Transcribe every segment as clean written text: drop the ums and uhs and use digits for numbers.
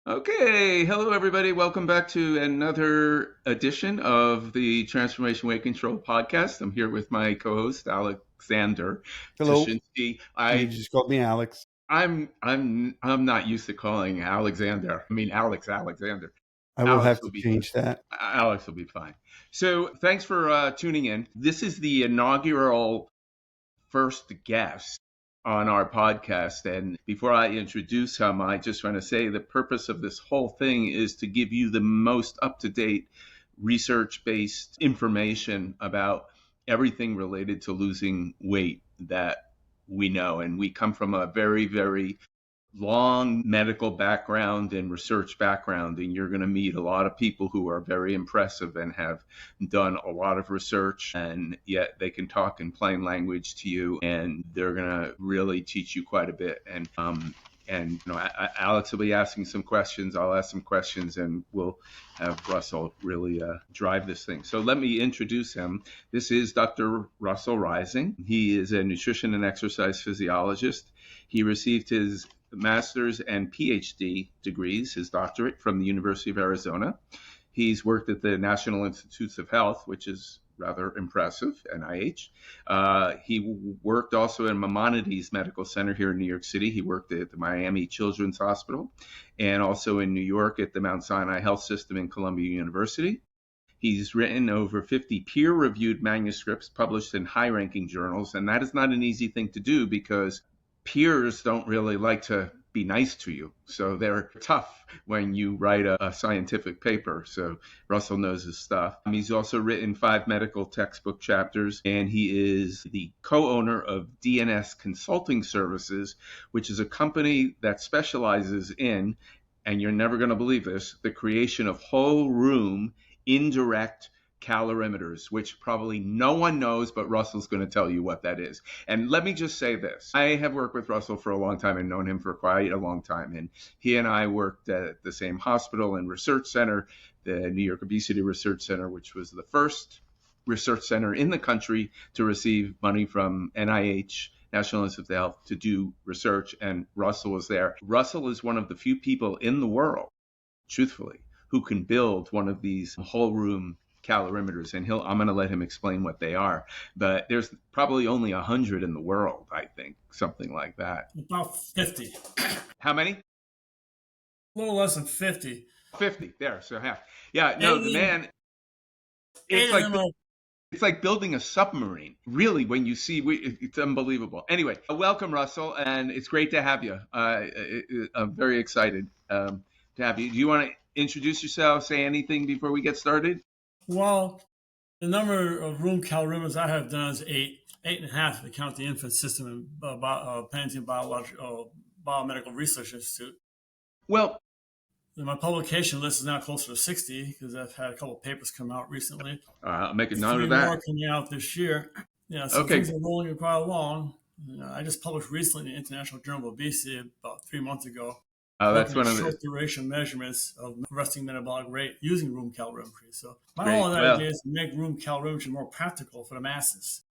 Okay, hello everybody. Welcome back to another edition of the Transformation Weight Control podcast. I'm here with my co-host Alexander Hello. Tushinsky. You just called me Alex. I'm not used to calling Alexander. I mean Alexander. I will Alex have will to be fine. change that. Alex will be fine. So thanks for tuning in. This is the inaugural first guest on our podcast. And before I introduce him, I just want to say the purpose of this whole thing is to give you the most up to date research based information about everything related to losing weight that we know. And we come from a very, very long medical background and research background, and you're going to meet a lot of people who are very impressive and have done a lot of research, and yet they can talk in plain language to you, and they're going to really teach you quite a bit. Alex will be asking some questions. I'll ask some questions, and we'll have Russell really drive this thing. So let me introduce him. This is Dr. Russell Rising. He is a nutrition and exercise physiologist. He received his master's and PhD degrees, his doctorate from the University of Arizona. He's worked at the National Institutes of Health, which is rather impressive, NIH. He worked also in Maimonides Medical Center here in New York City. He worked at the Miami Children's Hospital and also in New York at the Mount Sinai Health System in Columbia University. He's written over 50 peer-reviewed manuscripts published in high-ranking journals, and that is not an easy thing to do because peers don't really like to be nice to you. So they're tough when you write a scientific paper. So Russell knows his stuff. He's also written 5 medical textbook chapters, and he is the co-owner of DNS Consulting Services, which is a company that specializes in, and you're never going to believe this, the creation of whole room indirect calorimeters, which probably no one knows, but Russell's going to tell you what that is. And let me just say this. I have worked with Russell for a long time and known him for quite a long time. And he and I worked at the same hospital and research center, the New York Obesity Research Center, which was the first research center in the country to receive money from NIH, National Institutes of Health, to do research. And Russell was there. Russell is one of the few people in the world, truthfully, who can build one of these whole room calorimeters, and I'm going to let him explain what they are. But there's probably only 100 in the world, I think, something like that. About 50. How many? A little less than 50. 50. There, so half. Yeah, no, the man. It's like building a submarine. Really, when you see, it's unbelievable. Anyway, welcome, Russell, and it's great to have you. I'm very excited to have you. Do you want to introduce yourself, say anything before we get started? Well, the number of room calorimeters I have done is 8.5 to count the infant system and Pantheon Biomedical Research Institute. Well, my publication list is now closer to 60 because I've had a couple of papers come out recently. I'll make a note of 3 that. more coming out this year. Yeah, so Okay. things are rolling quite along. I just published recently in the International Journal of Obesity about 3 months ago. That's one of short the duration measurements of resting metabolic rate using room calorimetry. So my whole idea is to make room calorimetry more practical for the masses,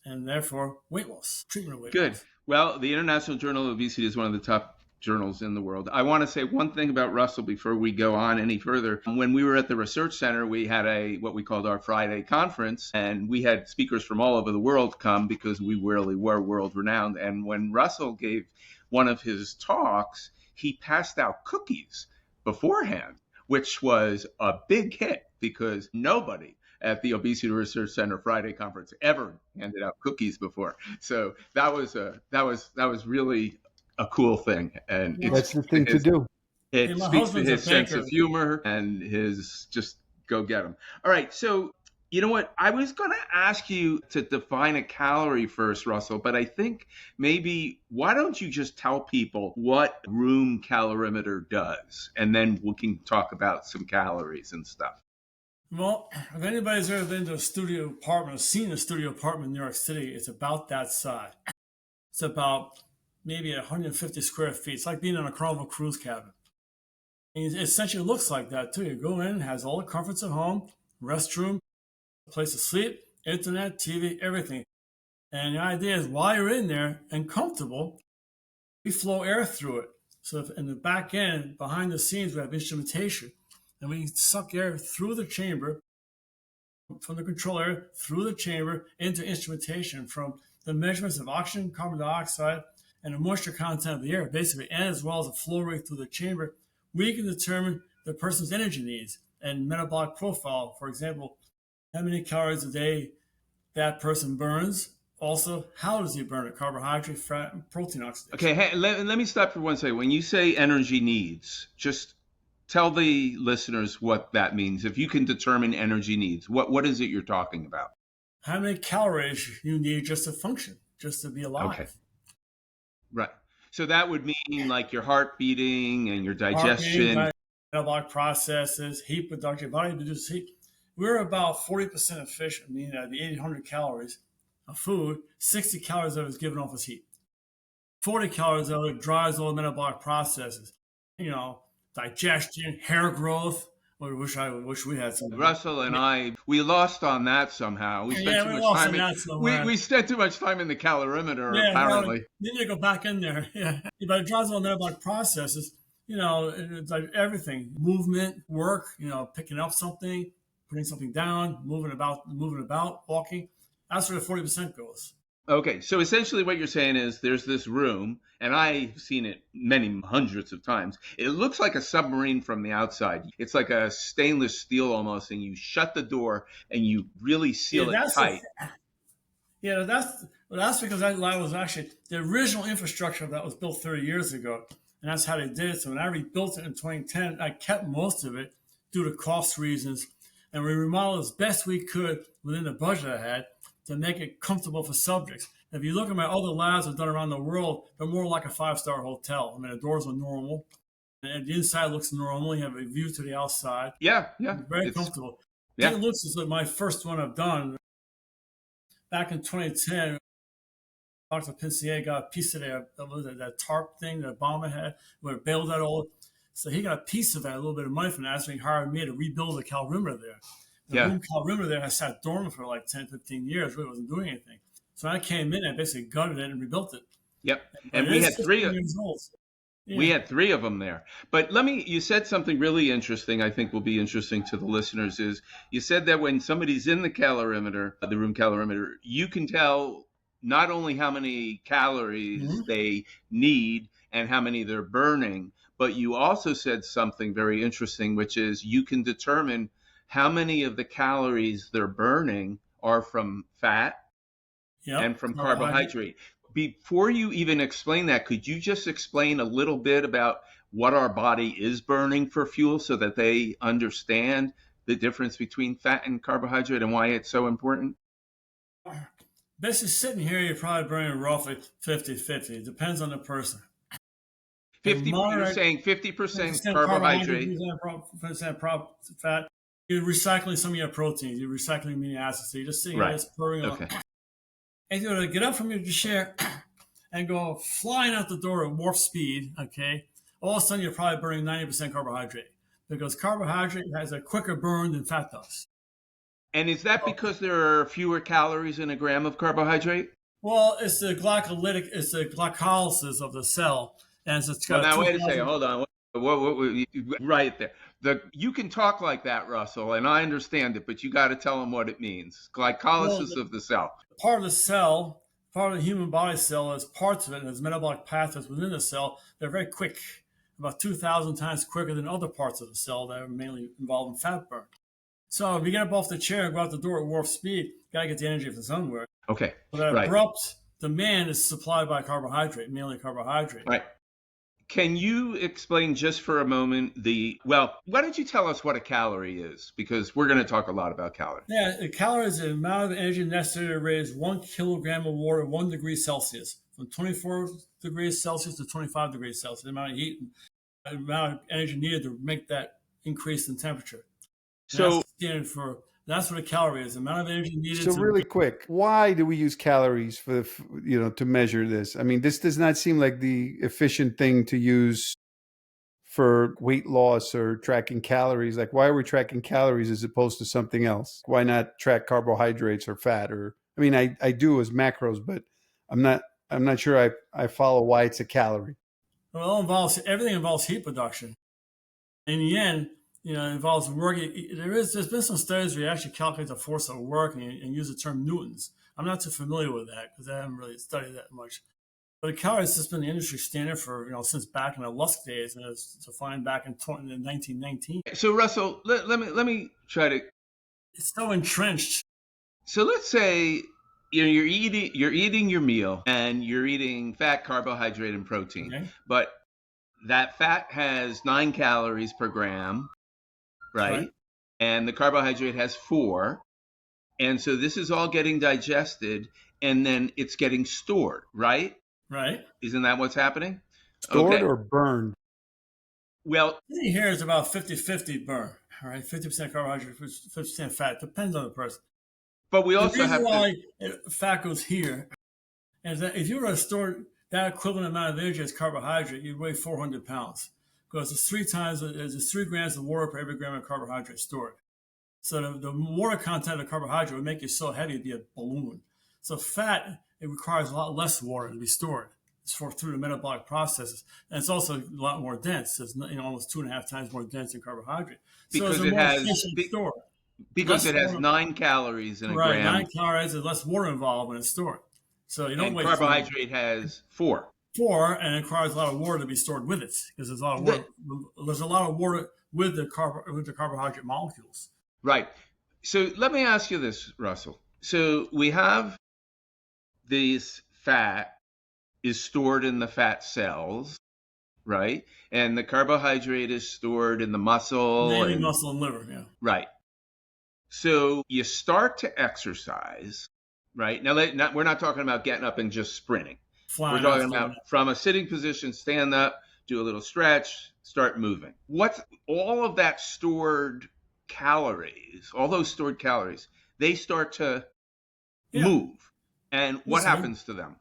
and therefore weight loss, treatment of weight loss. Good. Well, the International Journal of Obesity is one of the top journals in the world. I want to say one thing about Russell before we go on any further. When we were at the research center, we had what we called our Friday conference, and we had speakers from all over the world come because we really were world renowned. And when Russell gave one of his talks, he passed out cookies beforehand, which was a big hit because nobody at the Obesity Research Center Friday conference ever handed out cookies before. So that was really a cool thing, and That's the thing to do. It speaks to his sense of humor and his just go get them. All right, so you know what? I was going to ask you to define a calorie first, Russell, but I think maybe why don't you just tell people what room calorimeter does, and then we can talk about some calories and stuff. Well, if anybody's ever been to a studio apartment or seen a studio apartment in New York City, it's about that size. It's about maybe 150 square feet. It's like being in a Carnival cruise cabin. And it essentially looks like that, too. You go in, it has all the comforts at home, restroom, place to sleep, internet, TV, everything. And the idea is while you're in there and comfortable, we flow air through it. So in the back end, behind the scenes, we have instrumentation, and we suck air through the chamber, from the control area through the chamber into instrumentation, from the measurements of oxygen, carbon dioxide, and the moisture content of the air, basically, and as well as the flow rate through the chamber. We can determine the person's energy needs and metabolic profile. For example, how many calories a day that person burns. Also, how does he burn it? Carbohydrate, fat, and protein oxidation. Okay, hey, let me stop for 1 second. When you say energy needs, just tell the listeners what that means. If you can determine energy needs, what is it you're talking about? How many calories you need just to function, just to be alive. Okay. Right. So that would mean like your heart beating and your digestion. Metabolic processes, heat production, body produces heat. We're about 40% efficient, meaning that the 800 calories of food, 60 calories of it is given off as heat. 40 calories of it drives all the metabolic processes. Digestion, hair growth. I wish we had some. Russell and we lost on that somehow. We spent too much time. We spent too much time in the calorimeter. Apparently, you need to go back in there. Yeah, but it drives all the metabolic processes. It's like everything: movement, work. Picking up something, putting something down, moving about, walking. That's where the 40% goes. Okay, so essentially what you're saying is there's this room, and I've seen it many hundreds of times. It looks like a submarine from the outside. It's like a stainless steel almost, and you shut the door and you really seal it tight. That's because that was actually the original infrastructure that was built 30 years ago, and that's how they did it. So when I rebuilt it in 2010, I kept most of it due to cost reasons, and we remodeled as best we could within the budget I had to make it comfortable for subjects. If you look at my other labs I've done around the world, they're more like a 5-star hotel. I mean, the doors are normal, and the inside looks normal. You have a view to the outside. Yeah. Very comfortable. Yeah. It looks as like my first one I've done. Back in 2010, Dr. Pincier got a piece of that tarp thing that Obama had, where it bailed out all. So he got a piece of that, a little bit of money from that, so he hired me to rebuild the calorimeter there. The room calorimeter there, I sat dormant for like 10, 15 years, really wasn't doing anything. So I came in and basically gutted it and rebuilt it. Yep. And we had 3 of them. Yeah. We had 3 of them there. But you said something really interesting, I think will be interesting to the listeners, is you said that when somebody's in the calorimeter, the room calorimeter, you can tell not only how many calories they need and how many they're burning, but you also said something very interesting, which is you can determine how many of the calories they're burning are from fat and from carbohydrate. Before you even explain that, could you just explain a little bit about what our body is burning for fuel so that they understand the difference between fat and carbohydrate and why it's so important? Basically, sitting here, you're probably burning roughly 50-50. It depends on the person. 50, you're saying 50% carbohydrate. 50% fat. You're recycling some of your proteins. You're recycling amino acids. So you're just sitting there, just pouring on. And you're going to get up from your chair and go flying out the door at warp speed, okay? All of a sudden, you're probably burning 90% carbohydrate because carbohydrate has a quicker burn than fat does. And is that because there are fewer calories in a gram of carbohydrate? Well, it's the glycolysis of the cell. And it's got now, wait a second. Hold on. Right there. You can talk like that, Russell, and I understand it, but you got to tell them what it means. Glycolysis of the cell. Part of the cell, part of the human body cell, is parts of it, and there's metabolic pathways within the cell. They're very quick, about 2,000 times quicker than other parts of the cell that are mainly involved in fat burn. So if you get up off the chair and go out the door at warp speed, you got to get the energy from somewhere. Okay. So that abrupt demand is supplied by carbohydrate, mainly carbohydrate. Right. Can you explain just for a moment why don't you tell us what a calorie is? Because we're going to talk a lot about calories. Yeah, a calorie is the amount of energy necessary to raise 1 kilogram of water at 1 degree Celsius, from 24 degrees Celsius to 25 degrees Celsius, the amount of heat, the amount of energy needed to make that increase in temperature. So that's what a calorie is, the amount of energy needed. So really quick, why do we use calories to measure this? I mean, this does not seem like the efficient thing to use for weight loss or tracking calories. Like, why are we tracking calories as opposed to something else? Why not track carbohydrates or fat? I do as macros, but I'm not sure I follow why it's a calorie. Well, everything involves heat production. In the end, it involves work. There's been some studies where you actually calculate the force of work and use the term newtons. I'm not too familiar with that because I haven't really studied that much. But a calorie has just been the industry standard for since back in the Lusk days, and it's defined back in 1919. So Russell, let me try to. It's so entrenched. So let's say you're eating your meal and you're eating fat, carbohydrate, and protein, Okay. but that fat has 9 calories per gram, right? And the carbohydrate has 4. And so this is all getting digested and then it's getting stored, right? Right. Isn't that what's happening? Stored or burned? Well, here is about 50-50 burn, all right? 50% carbohydrate, 50% fat. Depends on the person. But we also the reason have why fat goes here is that if you were to store that equivalent amount of energy as carbohydrate, you'd weigh 400 pounds because it's 3 grams of water per every gram of carbohydrate stored. So the water content of carbohydrate would make you so heavy it'd be a balloon. So fat, it requires a lot less water to be stored. It's through the metabolic processes, and it's also a lot more dense. It's almost 2.5 times more dense than carbohydrate. Because so it's a more efficient store. Because it has 9 calories in a gram. 9 calories and less water involved when it's stored. So you don't waste. Carbohydrate has 4. 4, and it requires a lot of water to be stored with it because there's a lot of water. There's a lot of water with the carbohydrate molecules. Right. So let me ask you this, Russell. So we have this fat is stored in the fat cells, right? And the carbohydrate is stored in the muscle. Mainly muscle and liver, yeah. Right. So you start to exercise, right? Now, we're not talking about getting up and just sprinting. We're talking about from a sitting position, stand up, do a little stretch, start moving. What's all of that stored calories, all those stored calories, they start to move. And what happens to them?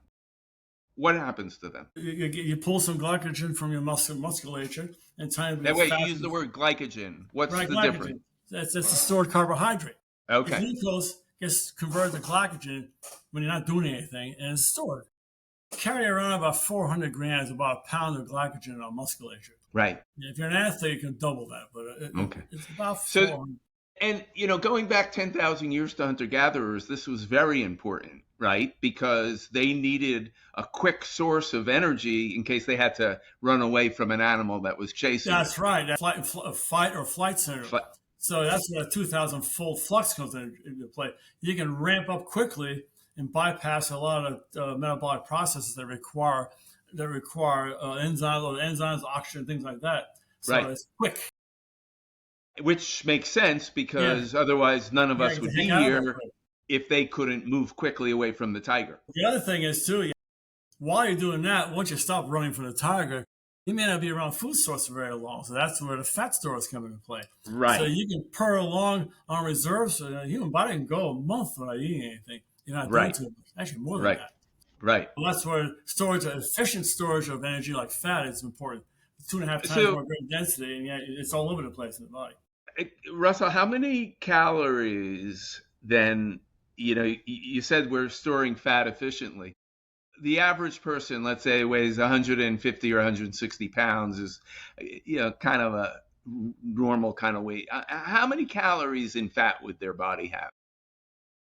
What happens to them? You pull some glycogen from your musculature and time. That way, you use the word glycogen. What's the difference? That's a stored carbohydrate. Okay. The glucose gets converted to glycogen when you're not doing anything, and it's stored. Carry around about 400 grams, about a pound of glycogen in our musculature. Right. If you're an athlete, you can double that, but it's about 400. So, and going back 10,000 years to hunter-gatherers, this was very important, right? Because they needed a quick source of energy in case they had to run away from an animal that was chasing them. That's right. That fight or flight syndrome. So that's where a 2,000-fold flux comes into play. You can ramp up quickly and bypass a lot of metabolic processes that require enzymes, oxygen, things like that. So it's quick. Which makes sense because otherwise none of us would be here if they couldn't move quickly away from the tiger. The other thing is, too, while you're doing that, once you stop running from the tiger, you may not be around food source for very long. So that's where the fat stores come into play. Right. So you can purr along on reserves. So the human body can go a month without eating anything. You're not doing too much. Actually, more than that. Right. Well, that's where efficient storage of energy like fat is important. 2.5 times more great density, and it's all over the place in the body. Russell, how many calories then, you said we're storing fat efficiently. The average person, let's say, weighs 150 or 160 pounds is, kind of a normal kind of weight. How many calories in fat would their body have?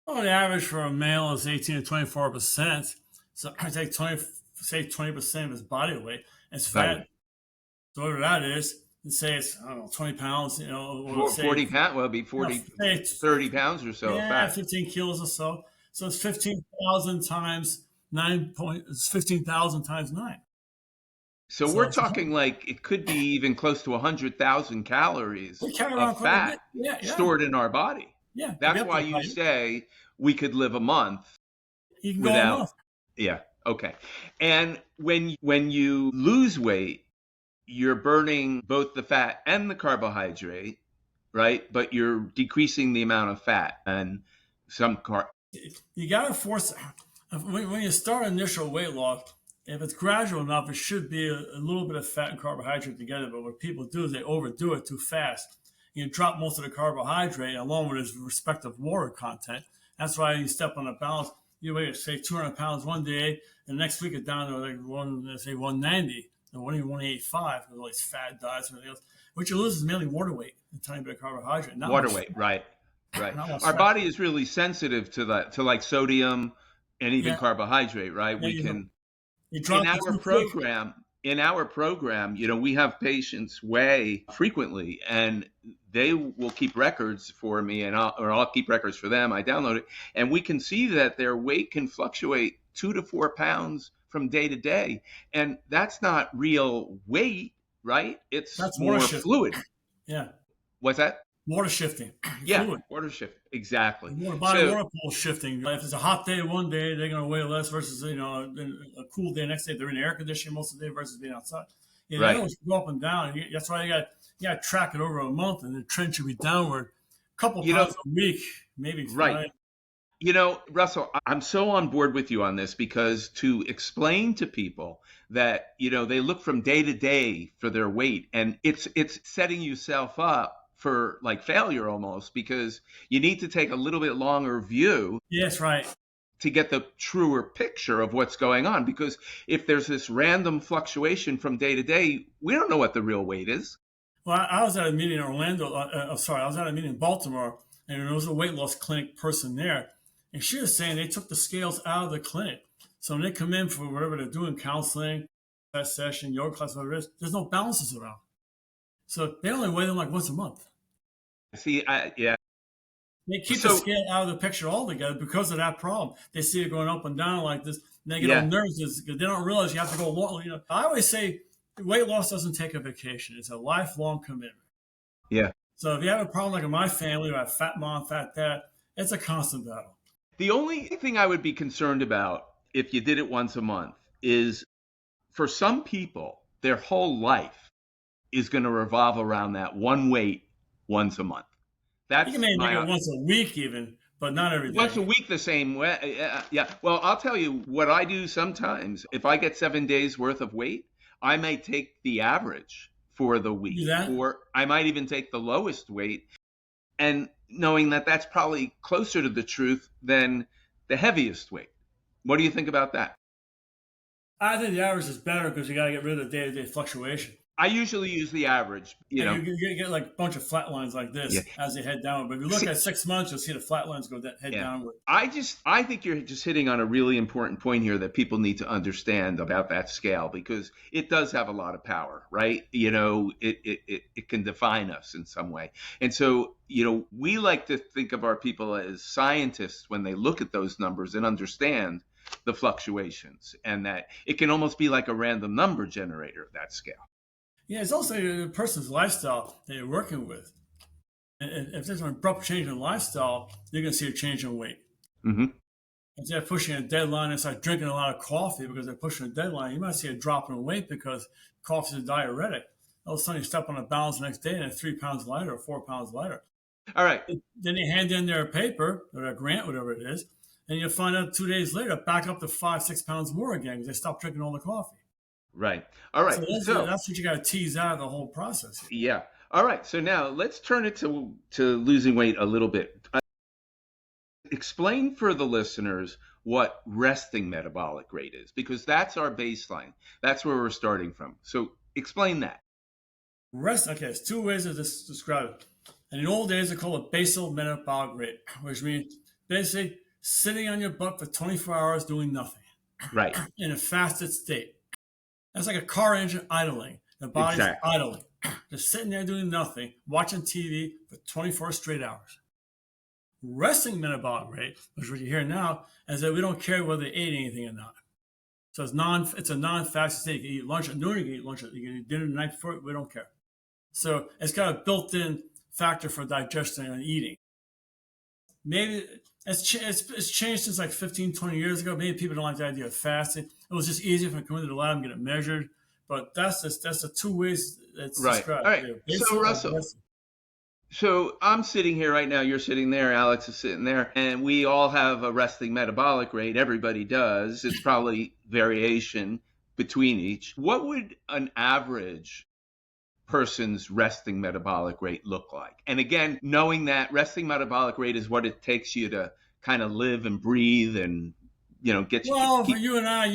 Well, the average for a male is 18 to 24%. So I take 20% of his body weight as fat. Right. So whatever that is, let's say it's, 20 pounds, or 40 pounds, well, it'd be 40, 30 pounds or so. Yeah, fat. 15 kilos or so. So it's 15,000 times 9 it's 15,000 times 9. So we're talking like it could be even close to 100,000 calories of fat stored in our body. Yeah. That's why you say we could live a month. You can go a month. Yeah. Okay. And when you lose weight, you're burning both the fat and the carbohydrate, right? But you're decreasing the amount of fat and some You got to force when you start initial weight loss. If it's gradual enough, it should be a little bit of fat and carbohydrate together. But what people do is they overdo it too fast. You drop most of the carbohydrate along with its respective water content. That's why you step on the balance. You weigh, say, 200 pounds one day, and next week it's down to like 190. One even 185 with all these fat diets and everything else. What you lose is mainly water weight and a tiny bit of carbohydrate. Not Water much weight, fat, right. not much Our fat. body is really sensitive to that, to like sodium and even Yeah, carbohydrate, right? yeah, We can you in drop it our too quick. program, we have patients weigh frequently, and they will keep records for me, and I'll keep records for them. I download it, and we can see that their weight can fluctuate 2 to 4 pounds from day to day, and that's not real weight, right? It's That's water more shifting. fluid. Yeah, What's that? water shifting, Yeah, fluid. water shift. Exactly. Body So water pool shifting. If it's a hot day one day, they're going to weigh less versus a cool day next day. They're in air conditioning most of the day versus being outside. They right. always go up and down. That's why you got to track it over a month, and the trend should be downward. A couple You know, pounds a week, maybe. right. Russell, I'm so on board with you on this, because to explain to people that, they look from day to day for their weight, and it's setting yourself up for like failure almost, because you need to take a little bit longer view. Yes, right. To get the truer picture of what's going on, because if there's this random fluctuation from day to day, we don't know what the real weight is. Well, I was at a meeting in Orlando. I was at a meeting in Baltimore, and there was a weight loss clinic person there, and she was saying they took the scales out of the clinic. So when they come in for whatever they're doing, counseling, that session, yoga class, whatever it is, there's no balances around. So they only weigh them like once a month. See, yeah. They keep the scale out of the picture altogether because of that problem. They see it going up and down like this, and they get all nervous because they don't realize you have to go long. I always say weight loss doesn't take a vacation; it's a lifelong commitment. Yeah. So if you have a problem like in my family, or I have fat mom, fat dad, it's a constant battle. The only thing I would be concerned about if you did it once a month is, for some people, their whole life is going to revolve around that one weight once a month. That's you can maybe make it once a week even, but not every day. Once a week the same way. Yeah. Well, I'll tell you what I do sometimes. If I get 7 days worth of weight, I may take the average for the week. Or I might even take the lowest weight, and knowing that that's probably closer to the truth than the heaviest weight. What do you think about that? I think the average is better because you got to get rid of the day-to-day fluctuation. I usually use the average. You get like a bunch of flat lines like this as they head downward. But if you look at 6 months, you'll see the flat lines head downward. I think you're just hitting on a really important point here that people need to understand about that scale, because it does have a lot of power, right? It can define us in some way. And so, we like to think of our people as scientists when they look at those numbers and understand the fluctuations, and that it can almost be like a random number generator, that scale. Yeah, it's also the person's lifestyle that you're working with. And if there's an abrupt change in lifestyle, you're going to see a change in weight. Mm-hmm. If they're pushing a deadline and start drinking a lot of coffee because they're pushing a deadline, you might see a drop in weight because coffee is a diuretic. All of a sudden, you step on a balance the next day and they're 3 pounds lighter or 4 pounds lighter. All right. Then they hand in their paper or their grant, whatever it is, and you'll find out 2 days later, back up to 5-6 pounds more again because they stopped drinking all the coffee. Right. All right. So that's what you got to tease out of the whole process. Yeah. All right. So now let's turn it to losing weight a little bit. Explain for the listeners what resting metabolic rate is, because that's our baseline. That's where we're starting from. So explain that. Okay, there's 2 ways to describe it. And in old days, they call it basal metabolic rate, which means basically sitting on your butt for 24 hours doing nothing. Right. In a fasted state. That's like a car engine idling. The body's idling. Just sitting there doing nothing, watching TV for 24 straight hours. Resting metabolic rate, which is what you hear now, is that we don't care whether they ate anything or not. So it's a non-fasted state. You can eat lunch at noon, you can eat lunch you can eat dinner the night before, we don't care. So it's got a built-in factor for digestion and eating. Maybe it's changed since like 15, 20 years ago. Maybe people don't like the idea of fasting. It was just easier for them to come into the lab and get it measured. But that's the 2 ways that's described. All right. So Russell, so I'm sitting here right now. You're sitting there. Alex is sitting there. And we all have a resting metabolic rate. Everybody does. It's probably variation between each. What would an average person's resting metabolic rate look like? And again, knowing that resting metabolic rate is what it takes you to kind of live and breathe and get you Well, for keep. you and I,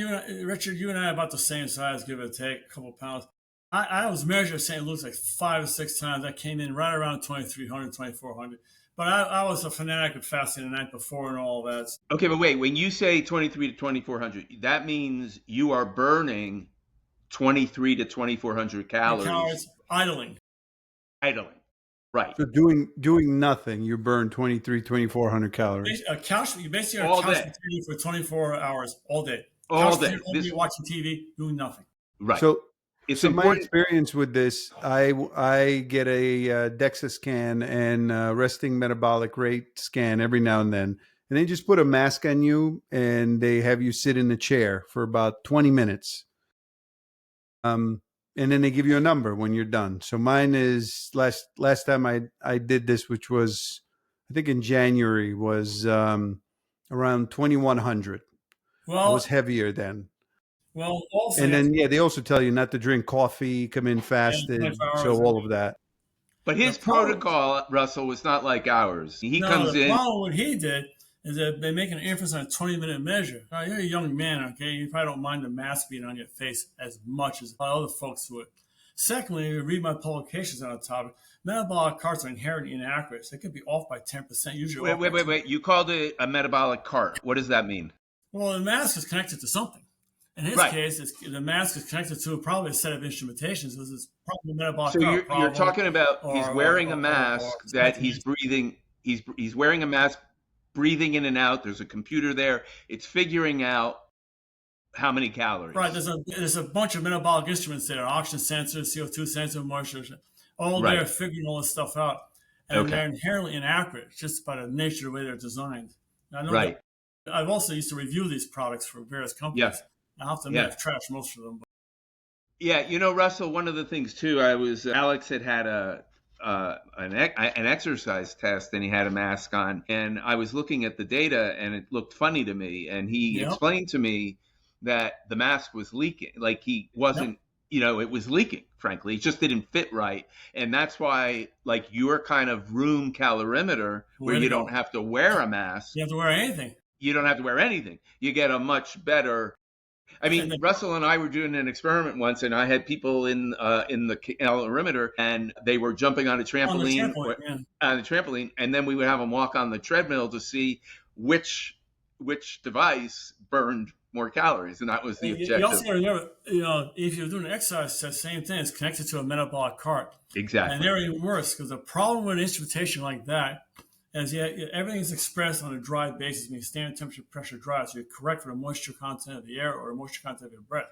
Richard, you and I are about the same size, give or take a couple pounds. I was measured at St. Luke's like 5 or 6 times. I came in right around 2,300, 2,400. But I was a fanatic of fasting the night before and all that. Okay, but wait, when you say 23 to 2400, that means you are burning 23 to 2400 And calories calories idling. idling. Right. So doing nothing, you burn 2,400 calories. You basically are All couch day. potato for 24 hours all day. All Couch day. potato, all day watching TV, doing nothing. Right. So It's So my important. experience with this, I get a DEXA scan and resting metabolic rate scan every now and then, and they just put a mask on you and they have you sit in the chair for about 20 minutes, and then they give you a number when you're done. So mine is last time I did this, which was I think in January, was around 2,100. I was heavier then. Well, also, And then, they also tell you not to drink coffee, come in fasted, 24 so hours. all of that. But his protocol, Russell, was not like ours. He comes the in. problem what he did is that they make an emphasis on a 20-minute measure. Now, you're a young man, okay? You probably don't mind the mask being on your face as much as other folks would. Secondly, you read my publications on the topic. Metabolic carts are inherently inaccurate. They could be off by 10%. Usually, Wait. You called it a metabolic cart. What does that mean? Well, the mask is connected to something. In his case, the mask is connected to probably a set of instrumentations. This is probably a metabolic So cart. you're talking about he's wearing a mask that he's breathing. He's wearing a mask, breathing in and out. There's a computer there. It's figuring out how many calories. Right. There's a bunch of metabolic instruments there: oxygen sensor, CO2 sensor, moisture, all there figuring all this stuff out. And they're inherently inaccurate just by the nature of the way they're designed. I know that I've also used to review these products for various companies. Yeah. I have to admit, I've trashed most of them. Yeah, Russell, one of the things too, Alex had an exercise test and he had a mask on, and I was looking at the data and it looked funny to me, and he explained to me that the mask was leaking, like he wasn't, it was leaking, frankly, it just didn't fit right. And that's why, like, your kind of room calorimeter where you don't have to wear a mask. You have to wear anything. You don't have to wear anything. You get a much better. I mean, Russell and I were doing an experiment once, and I had people in the calorimeter, and they were jumping on a trampoline, on the trampoline, and then we would have them walk on the treadmill to see which device burned more calories, and that was the objective. You also got to remember, if you're doing an exercise test, same thing. It's connected to a metabolic cart. Exactly. And they're even worse because the problem with instrumentation like that is everything is expressed on a dry basis, meaning standard temperature, pressure dry, so you correct for the moisture content of the air or the moisture content of your breath.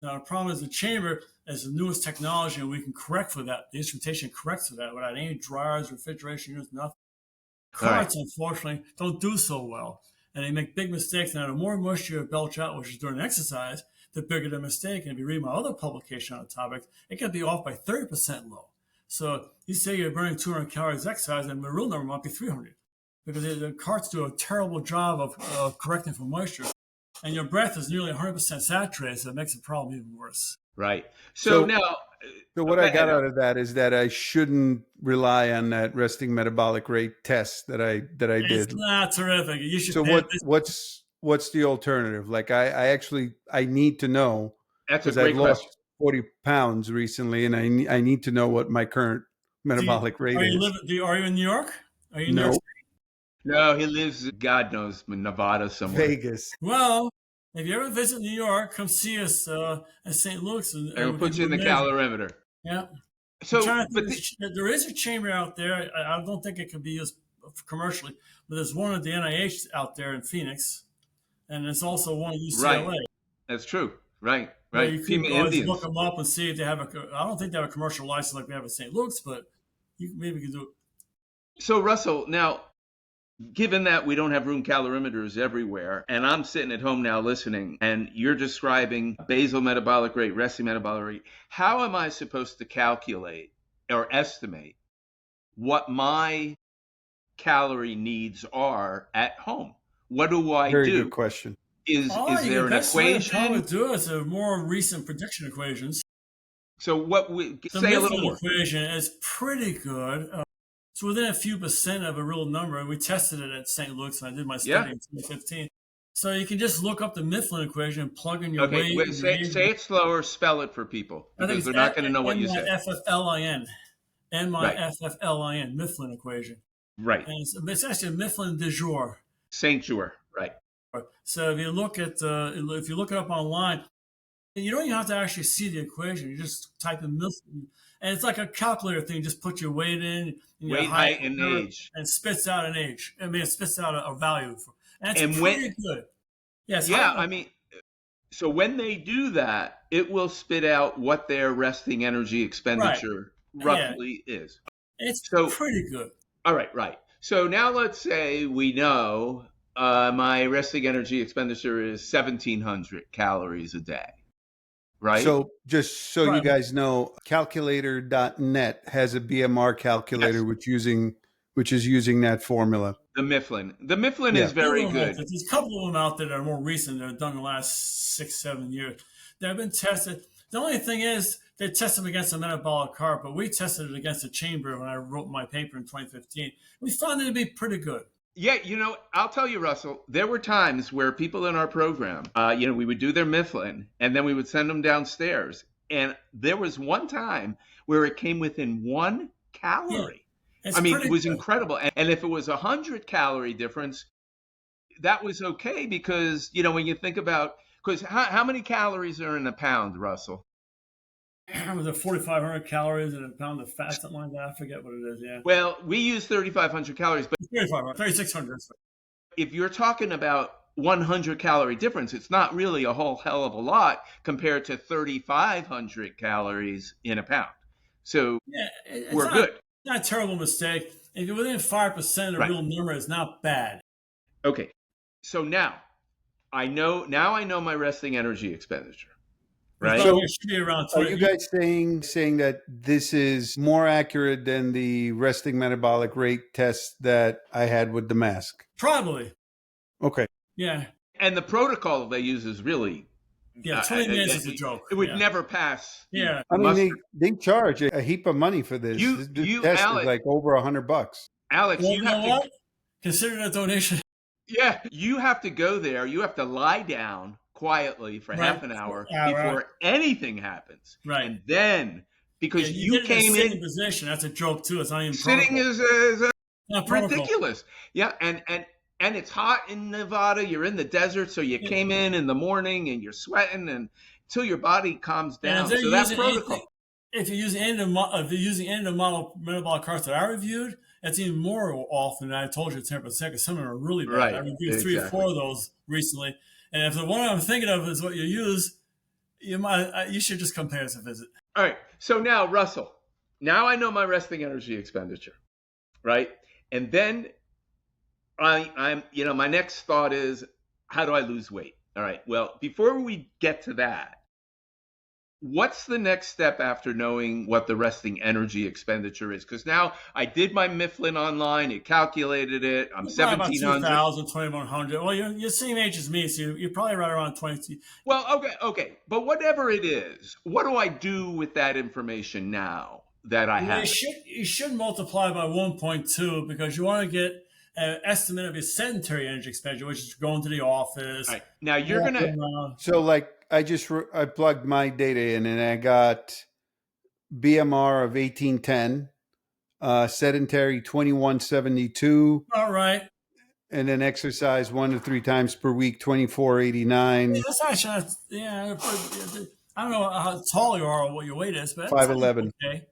Now, the problem is the chamber is the newest technology, and we can correct for that. The instrumentation corrects for that without any dryers, refrigeration units, nothing. Carts, unfortunately, don't do so well, and they make big mistakes. Now, the more moisture you belch out, which is during exercise, the bigger the mistake. And if you read my other publication on the topic, it can be off by 30% low. So you say you're burning 200 calories exercise, and the real number might be 300, because the carts do a terrible job of correcting for moisture, and your breath is nearly 100% saturated, so it makes the problem even worse. Right. So now, what I got out of that is that I shouldn't rely on that resting metabolic rate test that I did. It's not terrific. You should. So what's the alternative? Like I need to know, because I've lost 40 pounds recently, and I need to know what my current metabolic rate is. Are you in New York? Are you in New York City? No, he lives, God knows, in Nevada somewhere. Vegas. Well, if you ever visit New York, come see us at St. Luke's. And we'll put you in the calorimeter. Yeah. So, there is a chamber out there. I don't think it can be used commercially, but there's one at the NIH out there in Phoenix, and there's also one at UCLA. Right. That's true. Right. You can always look them up and see if they have I don't think they have a commercial license like we have at St. Luke's, but maybe you can do it. So, Russell, now, given that we don't have room calorimeters everywhere, and I'm sitting at home now listening, and you're describing basal metabolic rate, resting metabolic rate, how am I supposed to calculate or estimate what my calorie needs are at home? What do I do? Very good question. Is there an equation? What I would do is a more recent prediction equations. So say a little more. The equation is pretty good. It's within a few percent of a real number, and we tested it at St. Luke's, and I did my study in 2015. So you can just look up the Mifflin equation and plug in your Okay, weight wait, and your age. say it slower. Spell it for people I think because it's they're not going to know what you said. Mifflin. Right, Mifflin, Mifflin equation. right. And it's actually a Mifflin de jour. Saint Jour, right. So if you look it up online, you don't even have to actually see the equation. You just type in Mifflin, and it's like a calculator thing. You just put your weight in, and your Weight, height, height, and age. and spits out an age. I mean, it spits out a value, and it's And pretty good. Yes, yeah, I mean, so when they do that, it will spit out what their resting energy right. expenditure Yeah, roughly is. it's So, pretty good. all right, right. So now let's say we know my resting energy expenditure is 1,700 calories a day, right? So just so you Right. guys know, calculator.net has a BMR calculator Yes. which is using that formula. The Mifflin. The Mifflin Yeah. is very good. There's a couple of them out there that are more recent that are done in the last 6, 7 years. They've been tested. The only thing is they test them against a metabolic carb, but we tested it against a chamber when I wrote my paper in 2015. We found it to be pretty good. Yeah, I'll tell you, Russell, there were times where people in our program, we would do their Mifflin and then we would send them downstairs. And there was one time where it came within 1 calorie. Yeah, I mean, it was good. incredible. And if it was 100-calorie difference, that was okay because, when you think about, because how many calories are in a pound, Russell? Was it 4,500 calories and a pound of fat, something like that? I forget what it is, yeah. Well, we use 3,500 calories, but 3,600. if you're talking about 100-calorie difference, it's not really a whole hell of a lot compared to 3,500 calories in a pound. So yeah, we're good. Not a terrible mistake. If you're within 5% of the real number, it's not bad. Okay. So now I know my resting energy expenditure. Right. So it should be around are you guys saying that this is more accurate than the resting metabolic rate test that I had with the mask? Probably. Okay. Yeah. And the protocol they use is really 20 minutes is a joke. It would never pass. Yeah. I mean, they charge a heap of money for this. This test Alex, is like over $100. Alex, you know what? Consider it a donation. Yeah, you have to go there. You have to lie down quietly for half an hour before anything happens. Right. And then, because you came in position, that's a joke too. It's not even sitting protocol. is ridiculous. Yeah, and it's hot in Nevada. You're in the desert, so you came in the morning and you're sweating and until your body calms down. So that's protocol. If you're using any of the model metabolic cards that I reviewed, that's even more often. I told you 10% because some of them are really bad. Right, I reviewed 3 or 4 of those recently. And if the one I'm thinking of is what you use, you should just come pay us a visit. All right. So now, Russell, now I know my resting energy expenditure, right? And then I'm my next thought is, how do I lose weight? All right. Well, before we get to that, what's the next step after knowing what the resting energy expenditure is? Because now I did my Mifflin online. It calculated it. I'm 1,700. 2,000, 2,100. Well, you're the same age as me, so you're probably right around 20. Well, okay. But whatever it is, what do I do with that information now that I have? You should multiply by 1.2 because you want to get an estimate of your sedentary energy expenditure, which is going to the office. Right. Now you're going to... So like I plugged my data in and I got BMR of 1810, sedentary 2172. All right. And then exercise 1 to 3 times per week, 2489. That's actually, I don't know how tall you are or what your weight is, but 5'11". Okay.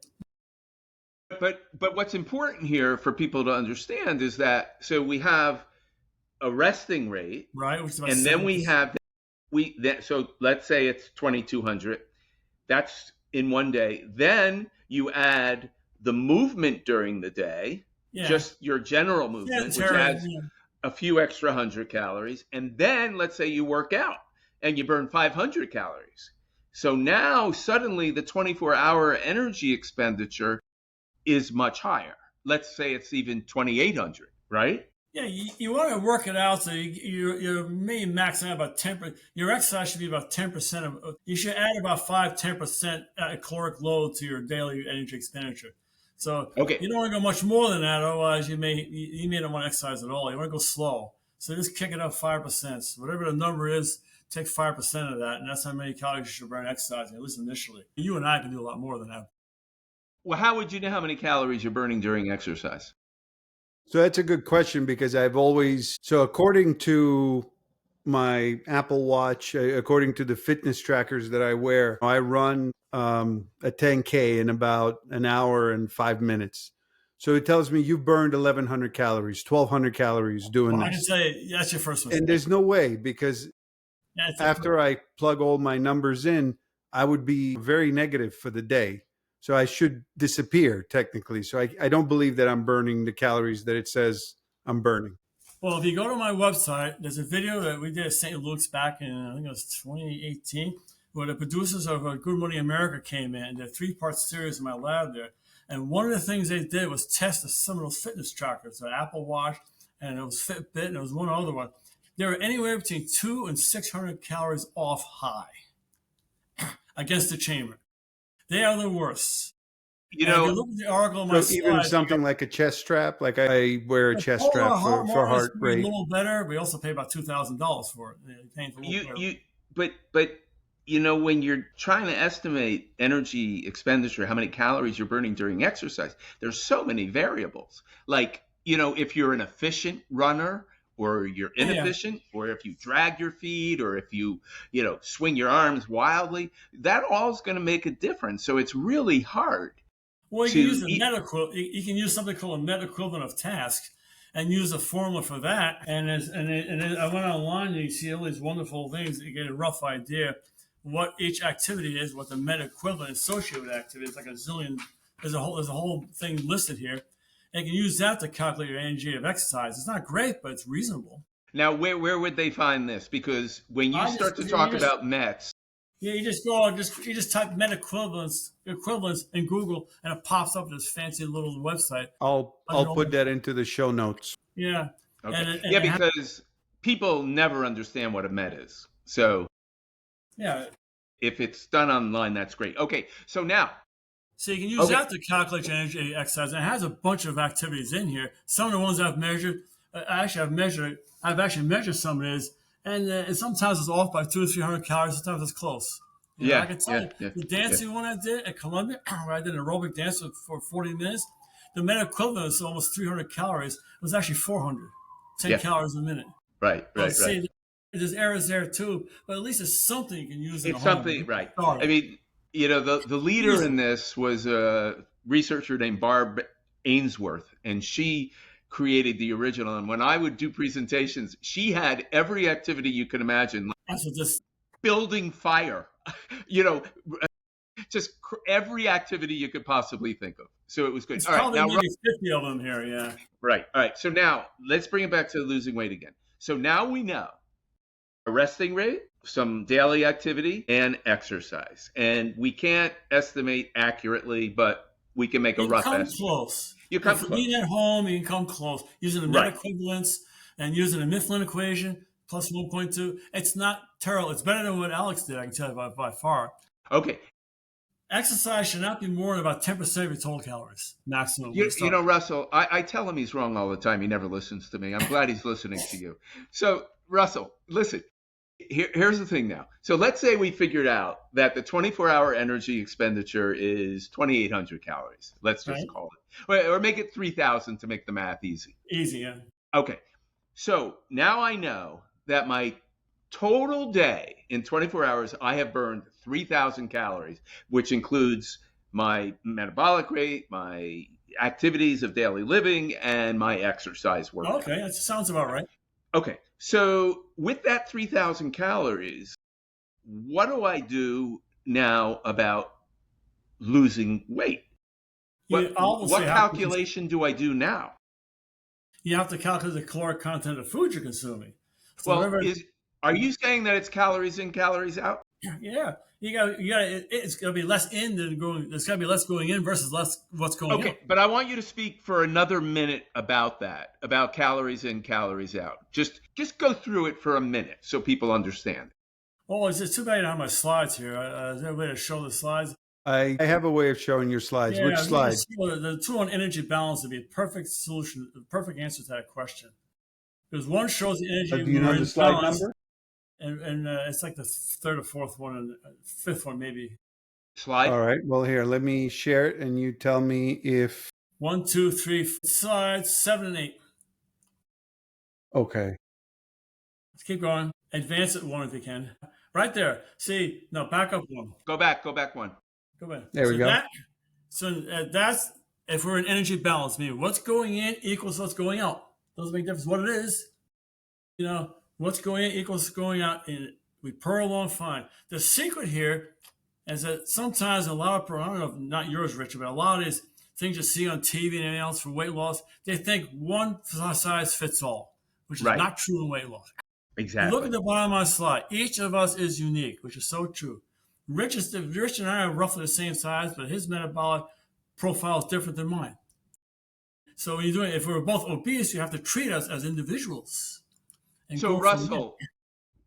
But what's important here for people to understand is that, so we have a resting rate, right? Which is about and then we have so let's say it's 2,200. That's in one day. Then you add the movement during the day, just your general movement, which adds a few extra 100 calories. And then let's say you work out and you burn 500 calories. So now suddenly the 24-hour energy expenditure is much higher. Let's say it's even 2,800, right? Yeah, you want to work it out so you're maybe maxing out about 10%. Your exercise should be about 10% of. You should add about 10% caloric load to your daily energy expenditure. So you don't want to go much more than that. Otherwise, you may not want to exercise at all. You want to go slow. So just kick it up 5%. So whatever the number is, take 5% of that, and that's how many calories you should burn exercising, at least initially. You and I can do a lot more than that. Well, how would you know how many calories you're burning during exercise? So that's a good question, because according to my Apple Watch, according to the fitness trackers that I wear, I run a 10K in about an hour and 5 minutes. So it tells me you burned 1,100 calories, 1,200 calories doing I can this. say that's your first mistake. And there's no way, because after I plug all my numbers in, I would be very negative for the day. So I should disappear technically. So I don't believe that I'm burning the calories that it says I'm burning. Well, if you go to my website, there's a video that we did at St. Luke's back in, I think it was 2018, where the producers of Good Morning America came in. They're a 3-part series in my lab there. And one of the things they did was test some of those fitness trackers, the Apple Watch, and it was Fitbit, and there was one other one. They were anywhere between 200 and 600 calories off high against the chamber. They are the worst. You And know, if you look at the article on my So even slide, something like a chest strap, like I wear a chest strap for heart a rate. little better. We also pay about $2,000 for it. They're paying for a little better. but you know, when you're trying to estimate energy expenditure, how many calories you're burning during exercise, there's so many variables. Like, you know, if you're an efficient runner, or you're inefficient, or if you drag your feet, or if you swing your arms wildly, that all is going to make a difference. So it's really hard. Well, you can use something called a net equivalent of task, and use a formula for that. And I went online, and you see all these wonderful things. You get a rough idea what each activity is, what the met equivalent associated with activity is. Like a zillion. There's a whole thing listed here. And you can use that to calculate your energy of exercise. It's not great, but it's reasonable. Now, where would they find this? Because when you start to talk about METs, you just type met equivalents in Google, and it pops up this fancy little website. I'll put that into the show notes. Yeah. Okay. Because people never understand what a MET is. So yeah, if it's done online, that's great. Okay, so now. So you can use that to calculate your energy exercise. And it has a bunch of activities in here. Some of the ones I've measured, I've actually measured some of these, and sometimes it's off by 200 or 300 calories. Sometimes it's close. I can tell you, the dancing one I did at Columbia, where I did an aerobic dance for 40 minutes, the met equivalent is almost 300 calories. It was actually 10 calories a minute. Right. See, there's errors there too, but at least it's something you can use. It's something, right? I mean, the leader in this was a researcher named Barb Ainsworth, and she created the original. And when I would do presentations, she had every activity you could imagine, like building fire, just every activity you could possibly think of. So it was good. It's all right, probably now maybe 50 of them here, yeah. Right. All right. So now let's bring it back to losing weight again. So now we know a resting rate, some daily activity, and exercise. And we can't estimate accurately, but we can make a rough estimate. Close. You come close. Being at home, you can come close. Using the net equivalents and using a Mifflin equation, plus 1.2. It's not terrible. It's better than what Alex did, I can tell you by far. Okay. Exercise should not be more than about 10% of your total calories, maximum. You know, Russell, I tell him he's wrong all the time. He never listens to me. I'm glad he's listening to you. So, Russell, listen. Here's the thing now. So let's say we figured out that the 24-hour energy expenditure is 2,800 calories. Let's just call it. Or make it 3,000 to make the math easy. Easy, yeah. Okay. So now I know that my total day in 24 hours, I have burned 3,000 calories, which includes my metabolic rate, my activities of daily living, and my exercise work. Okay, that sounds about right. Okay, so with that 3,000 calories, what do I do now about losing weight? What calculation do I do now? You have to calculate the caloric content of food you're consuming. So are you saying that it's calories in, calories out? Yeah, it's gonna be less in than going. There's gonna be less going in versus less what's going out. Okay, but I want you to speak for another minute about that, about calories in, calories out. Just go through it for a minute so people understand. Oh, it's too bad I don't have my slides here. Is there a way to show the slides? I have a way of showing your slides. Yeah, which slide? The tool on energy balance would be a perfect solution, the perfect answer to that question. Because one shows the energy Do you we're know the in slide balance, number? and it's like the third or fourth one, and fifth one maybe. Slide. All right. Well, here, let me share it, and you tell me if. 1, 2, 3 slides, 7 and 8. Okay. Let's keep going. Advance it one if you can. Right there. See, no, back up one. Go back one. Go back. There we go. That's if we're in energy balance, meaning what's going in equals what's going out. Doesn't make a difference what it is. What's going in equals what's going out, and we purr along fine. The secret here is that sometimes a lot of, I don't know, not yours, Richard, but a lot of these things you see on TV and anything else for weight loss, they think one size fits all, which is not true in weight loss. Exactly. Look at the bottom of my slide. Each of us is unique, which is so true. Rich and I are roughly the same size, but his metabolic profile is different than mine. So when you're doing, if we're both obese, you have to treat us as individuals. So Russell,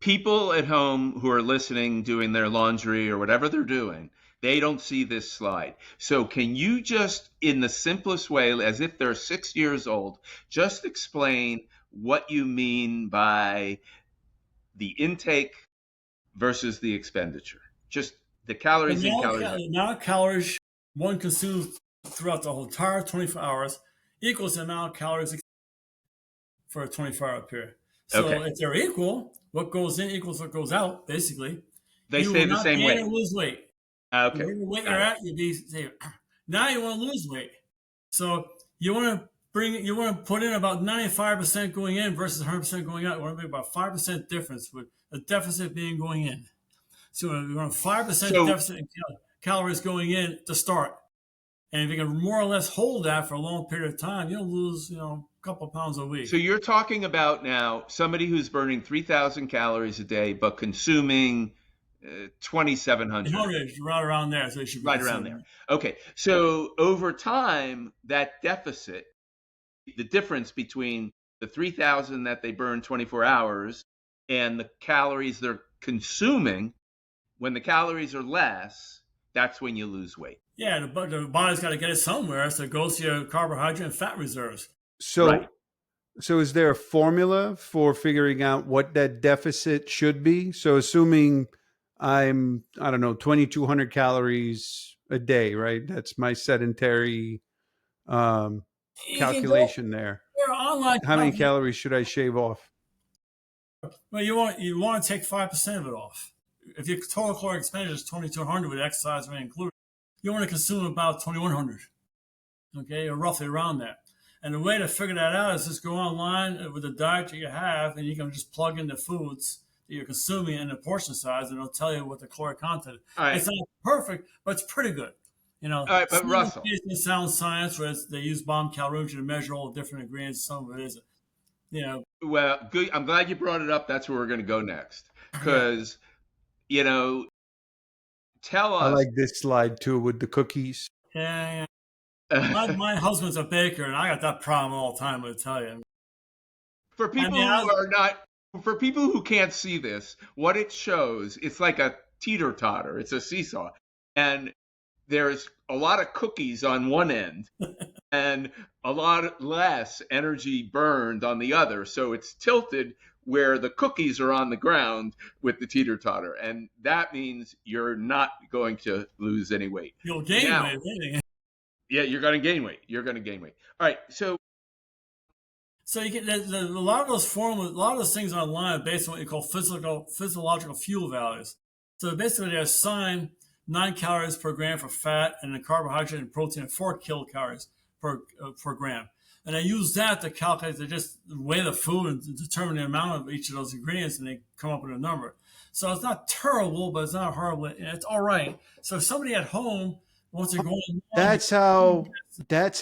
people at home who are listening, doing their laundry or whatever they're doing, they don't see this slide. So can you just, in the simplest way, as if they're 6 years old, just explain what you mean by the intake versus the expenditure? Just the calories in, calories out. The amount of calories one consumes throughout the whole entire 24 hours equals the amount of calories for a 24-hour period. So if they're equal, what goes in equals what goes out, basically. They stay the same weight. You will not lose weight. Okay. Whatever weight you're at, you'll be safe. Now you want to lose weight. So you want to put in about 95% going in versus 100% going out. You want to make about 5% difference, with a deficit being going in. So we want a 5% deficit in calories going in to start. And if you can more or less hold that for a long period of time, you'll lose, a couple of pounds a week. So you're talking about now somebody who's burning 3,000 calories a day, but consuming 2,700. Right around there. So it should be right around there. Okay. So over time, that deficit, the difference between the 3,000 that they burn 24 hours and the calories they're consuming, when the calories are less, that's when you lose weight. Yeah, the body's got to get it somewhere, so it goes to your carbohydrate and fat reserves. So is there a formula for figuring out what that deficit should be? So assuming I'm, 2,200 calories a day, right? That's my sedentary calculation there. How many calories should I shave off? Well, you want to take 5% of it off. If your total caloric expenditure is 2,200 with exercise included, you want to consume about 2,100, okay, or roughly around that. And the way to figure that out is just go online with the diet that you have, and you can just plug in the foods that you're consuming and the portion size, and it'll tell you what the caloric content is. Right. It's not perfect, but it's pretty good. All right, but Russell, sound science, where they use bomb calorimetry to measure all the different ingredients. Some of it isn't. Well, good. I'm glad you brought it up. That's where we're going to go next, because tell us. I like this slide too with the cookies. Yeah. My husband's a baker, and I got that problem all the time, I'll tell you. For people for people who can't see this, what it shows, it's like a teeter-totter. It's a seesaw. And there's a lot of cookies on one end and a lot less energy burned on the other. So it's tilted where the cookies are on the ground with the teeter-totter. And that means you're not going to lose any weight. You'll gain weight. Yeah, you're going to gain weight. All right, so you get a lot of those formulas, a lot of those things online are based on what you call physiological fuel values. So basically, they assign 9 calories per gram for fat and the carbohydrate and protein at 4 kilocalories per gram. And they use that to calculate, they just weigh the food and determine the amount of each of those ingredients, and they come up with a number. So it's not terrible, but it's not horrible. It's all right. So if somebody at home wants to go on, that's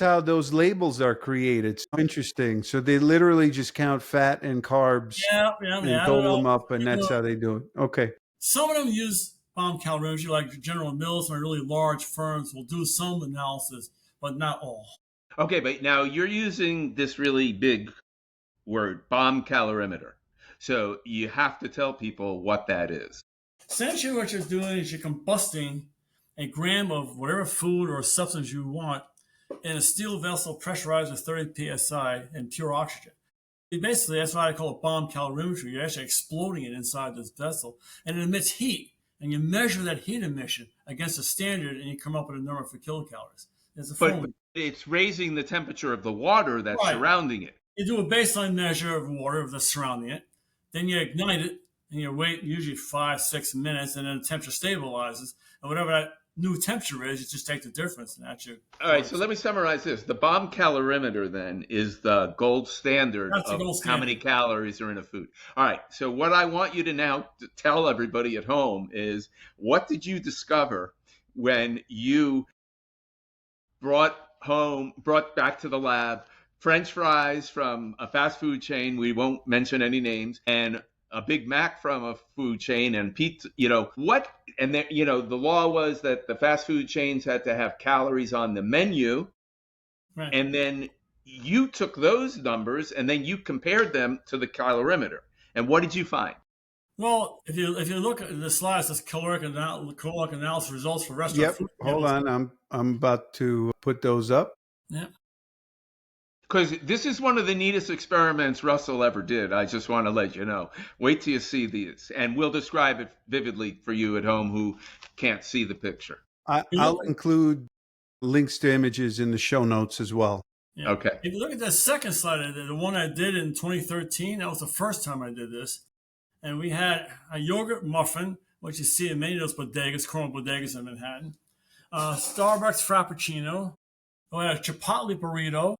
how those labels are created. So interesting. So they literally just count fat and carbs and total them up, and that's how they do it. Okay. Some of them use bomb calorimetry, like General Mills and really large firms will do some analysis, but not all. Okay, but now you're using this really big word, bomb calorimeter. So you have to tell people what that is. Essentially what you're doing is you're combusting a gram of whatever food or substance you want in a steel vessel pressurized with 30 psi and pure oxygen. Basically, that's why I call it bomb calorimetry. You're actually exploding it inside this vessel, and it emits heat. And you measure that heat emission against a standard, and you come up with a number for kilocalories. There's a But formula. it's raising the temperature of the water that's Right. surrounding it. You do a baseline measure of water that's surrounding it. Then you ignite it, and you wait usually 5-6 minutes, and then the temperature stabilizes. And whatever that new temperature is, you just take the difference and that's your All right, so let me summarize this. The bomb calorimeter then is the gold standard That's the of gold how many standard. calories are in a food. All right, so what I want you to now tell everybody at home is, what did you discover when you brought back to the lab French fries from a fast food chain, we won't mention any names, and a Big Mac from a food chain, and pizza, what? And then, the law was that the fast food chains had to have calories on the menu. Right. And then you took those numbers and then you compared them to the calorimeter. And what did you find? Well, if you look at the slides, this caloric analysis results for restaurant Yep. food. Hold on. I'm about to put those up. Yeah. Because this is one of the neatest experiments Russell ever did. I just want to let you know. Wait till you see these, and we'll describe it vividly for you at home who can't see the picture. I'll include links to images in the show notes as well. Yeah. Okay. If you look at the second slide, the one I did in 2013, that was the first time I did this. And we had a yogurt muffin, which you see in many of those bodegas, corner bodegas in Manhattan. Starbucks Frappuccino. We had a Chipotle burrito,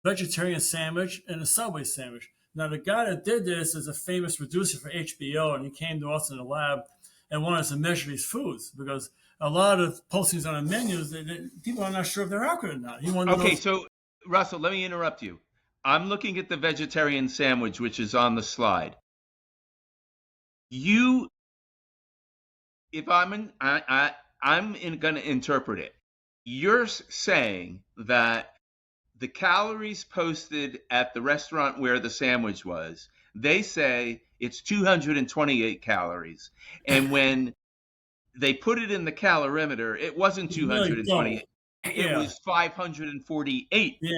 vegetarian sandwich, and a Subway sandwich. Now, the guy that did this is a famous producer for HBO, and he came to us in the lab and wanted us to measure these foods because a lot of postings on the menus, people are not sure if they're accurate or not. Okay, so Russell, let me interrupt you. I'm looking at the vegetarian sandwich, which is on the slide. If I'm going to interpret it. You're saying that the calories posted at the restaurant where the sandwich was, they say it's 228 calories. And when they put it in the calorimeter, it wasn't 228. It was 548. Yeah,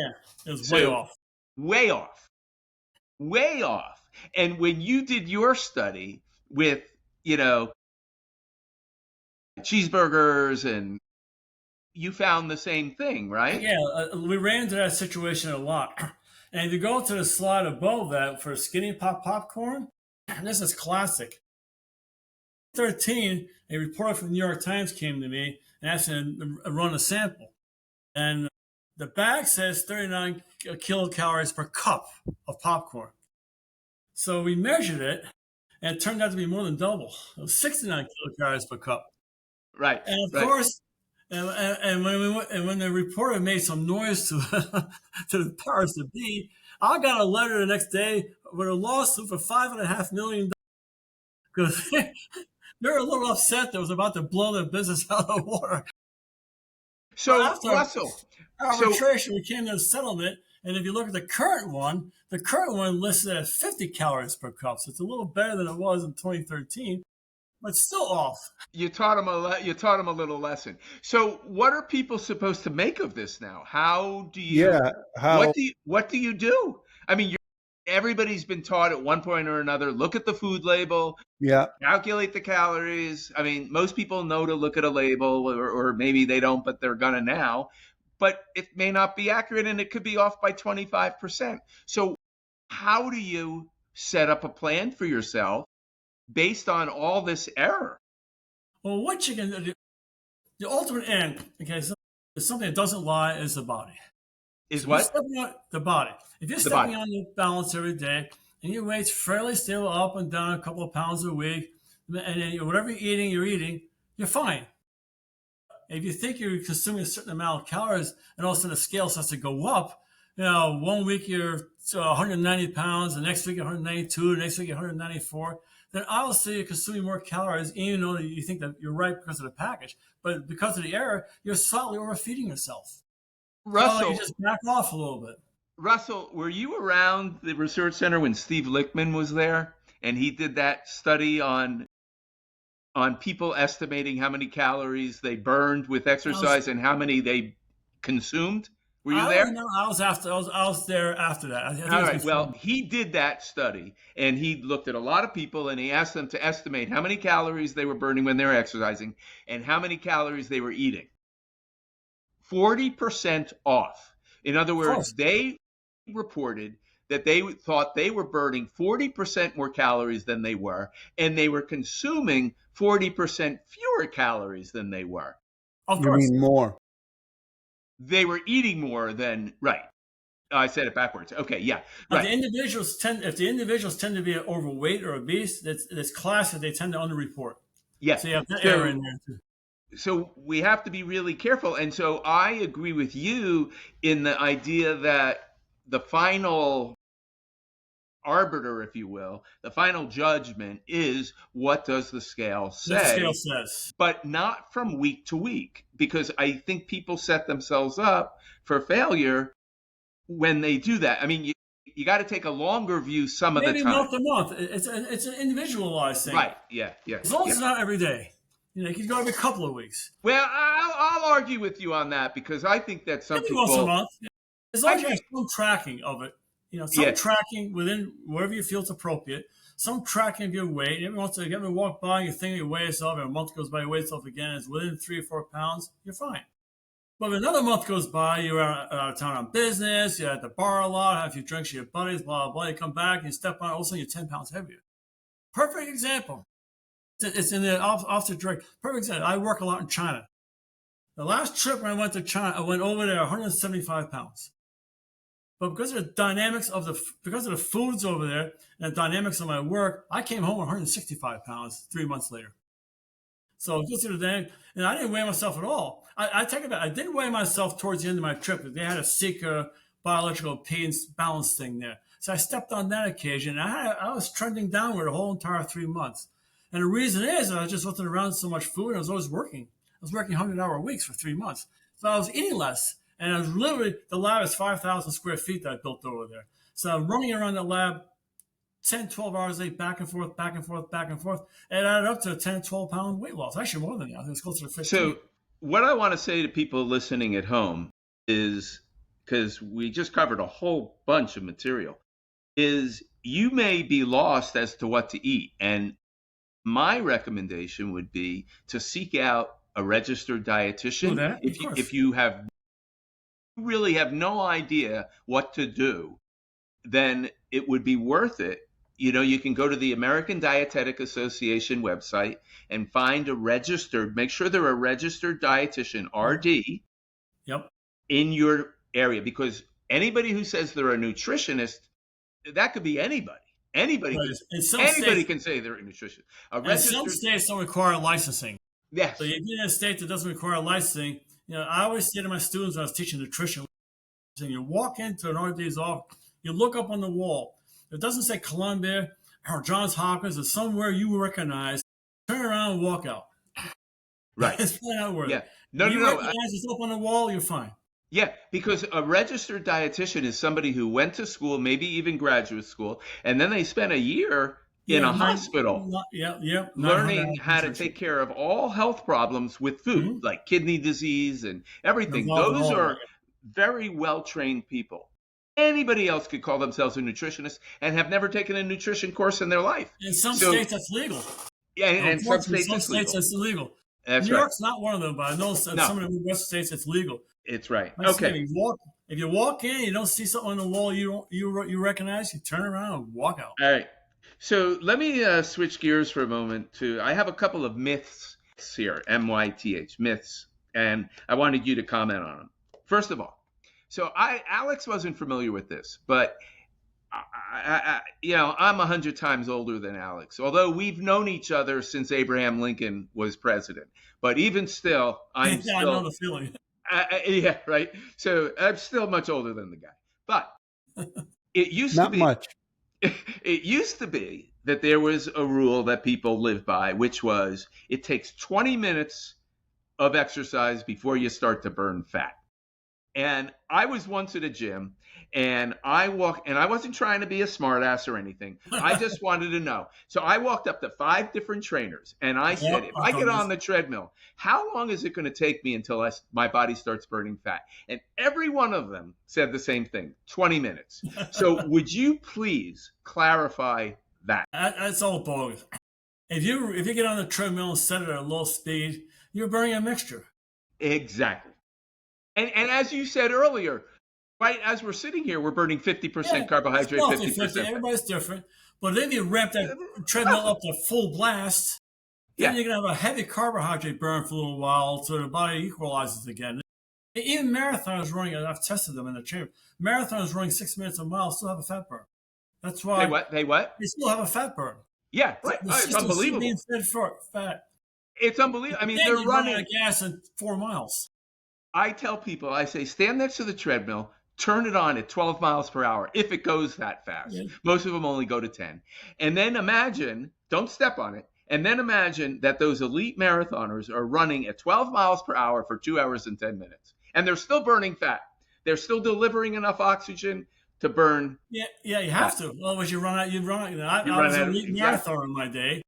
it was way off. Way off. Way off. And when you did your study with, cheeseburgers, and you found the same thing, right? Yeah, we ran into that situation a lot. And if you go to the slide above that for skinny pop popcorn, this is classic. 2013, a reporter from the New York Times came to me and asked me to run a sample. And the bag says 39 kilocalories per cup of popcorn. So we measured it, and it turned out to be more than double. It was 69 kilocalories per cup. Right. And of course, and when the reporter made some noise to the powers that be, I got a letter the next day with a lawsuit for $5.5 million because they're a little upset that was about to blow their business out of the water. So, Russell, arbitration, we came to a settlement, and if you look at the current one listed at 50 calories per cup, so it's a little better than it was in 2013, but still off. You taught them a little lesson. So, what are people supposed to make of this now? How do you? Yeah. What do you do? I mean, everybody's been taught at one point or another, look at the food label. Yeah. Calculate the calories. I mean, most people know to look at a label, or maybe they don't, but they're gonna now. But it may not be accurate, and it could be off by 25%. So, how do you set up a plan for yourself based on all this error? Well, what you can do, the ultimate end, okay, so something that doesn't lie is the body. Is what? The body. If you're stepping on the balance every day and your weight's fairly stable up and down a couple of pounds a week, and whatever you're eating, you're fine. If you think you're consuming a certain amount of calories and all of a sudden the scale starts to go up, 1 week you're 190 pounds, the next week you're 192, the next week you're 194, then obviously you're consuming more calories, even though you think that you're right because of the package. But because of the error, you're slightly overfeeding yourself. Russell, so you just back off a little bit. Russell, were you around the research center when Steve Lichtman was there and he did that study on people estimating how many calories they burned with exercise and how many they consumed? Were you I don't there? know. I was there after that. I think it All was right. before. Well, he did that study and he looked at a lot of people and he asked them to estimate how many calories they were burning when they were exercising and how many calories they were eating. 40% off. In other Of words, course. they reported that they thought they were burning 40% more calories than they were, and they were consuming 40% fewer calories than they were. Of You course. mean more? They were eating more than, right. I said it backwards. Okay, yeah, Now, right. if the individuals tend to be overweight or obese, that's classic. They tend to underreport. Yeah. So you have that error So in there too. so we have to be really careful. And so I agree with you in the idea that the final arbiter, if you will, the final judgment is what does the scale What the scale say, says. but not from week to week, because I think people set themselves up for failure when they do that. I mean, you got to take a longer view some of the Maybe time. month to month. It's an individualized thing. Right. Yeah. Yeah. As long as Yeah. it's not every day. You could go every couple of weeks. Well, I'll argue with you on that because I think that some Maybe once a people, month. As long I as you have think, some tracking of it. Some yeah, tracking within wherever you feel it's appropriate. Some tracking of your weight. Every once in a while, you walk by, you think you weigh yourself, and a month goes by, you weigh yourself again, it's within 3 or 4 pounds, you're fine. But if another month goes by, you're out of town on business, you're at the bar a lot, have a few drinks with your buddies, blah, blah, blah. You come back, and you step on, all of a sudden you're 10 pounds heavier. Perfect example. It's in the off the direct. Perfect example. I work a lot in China. The last trip when I went to China, I went over there 175 pounds. But because of the dynamics of the foods over there and the dynamics of my work, I came home 165 pounds 3 months later. So just the day, and I didn't weigh myself at all. I take it back. I didn't weigh myself towards the end of my trip. They had a Seeker biological impedance balance thing there. So I stepped on that occasion. And I was trending downward the whole entire 3 months. And the reason is I was just wasn't around so much food. I was always working. I was working 100-hour weeks for 3 months. So I was eating less. And I was literally, the lab is 5,000 square feet that I built over there. So I'm running around the lab 10, 12 hours a day, back and forth, back and forth, back and forth. And it added up to a 10, 12-pound weight loss. Actually, more than that. I think it was closer to 15. So what I want to say to people listening at home is, because we just covered a whole bunch of material, is you may be lost as to what to eat. And my recommendation would be to seek out a registered dietitian. That, If you really have no idea what to do, then it would be worth it. You can go to the American Dietetic Association website and find make sure they're a registered dietitian, RD, Yep. in your area, because anybody who says they're a nutritionist, that could be anybody. Anybody, Right. can say they're a nutritionist. And some states don't require licensing. Yes. So you get in a state that doesn't require licensing. I always say to my students when I was teaching nutrition, you walk into an RD's office, you look up on the wall. It doesn't say Columbia or Johns Hopkins or somewhere you recognize. Turn around and walk out. Right. It's probably not worth it. No. Recognize it's up on the wall, you're fine. Yeah, because a registered dietitian is somebody who went to school, maybe even graduate school, and then they spent a year in a hospital learning how to take care of all health problems with food, like kidney disease and everything. Those are very well-trained people. Anybody else could call themselves a nutritionist and have never taken a nutrition course in their life. In some states, that's legal. Yeah, and some states it's illegal. That's New York's not one of them, but I know in some of the West states it's legal. It's right. Okay. If you walk in, you don't see something on the wall you recognize, you turn around and walk out. All right. So let me switch gears for a moment I have a couple of myths here, MYTH, myths, and I wanted you to comment on them. First of all, so Alex wasn't familiar with this, but I'm 100 times older than Alex, although we've known each other since Abraham Lincoln was president. But even still, I know the feeling. Yeah, right. So I'm still much older than the guy. But it used Not to be much. It used to be that there was a rule that people lived by, which was it takes 20 minutes of exercise before you start to burn fat. And I was once at a gym, and I wasn't trying to be a smartass or anything. I just wanted to know. So I walked up to 5 different trainers, and I said, Yep, if I've I done get this. on the treadmill, how long is it going to take me until my body starts burning fat? And every one of them said the same thing, 20 minutes. So would you please clarify that? That's all bogus. If you get on the treadmill and set it at a low speed, you're burning a mixture. Exactly. And as you said earlier, right as we're sitting here, we're burning 50% carbohydrate, 50% fat. Everybody's different. But if you ramp that treadmill up to full blast, then you're going to have a heavy carbohydrate burn for a little while so the body equalizes again. Even marathoners running, I've tested them in the chamber, marathoners running 6 minutes a mile still have a fat burn. That's why. They what? They still have a fat burn. Yeah, right. It's unbelievable. Being fed for fat. It's unbelievable. I mean, then they're running out of gas in 4 miles. I tell people, I say, stand next to the treadmill, turn it on at 12 miles per hour if it goes that fast. Yeah. Most of them only go to 10. And then imagine, don't step on it, and then imagine that those elite marathoners are running at 12 miles per hour for 2 hours and 10 minutes. And they're still burning fat. They're still delivering enough oxygen to burn. Yeah, you have to. Otherwise, you run out. I was an elite marathoner in my day.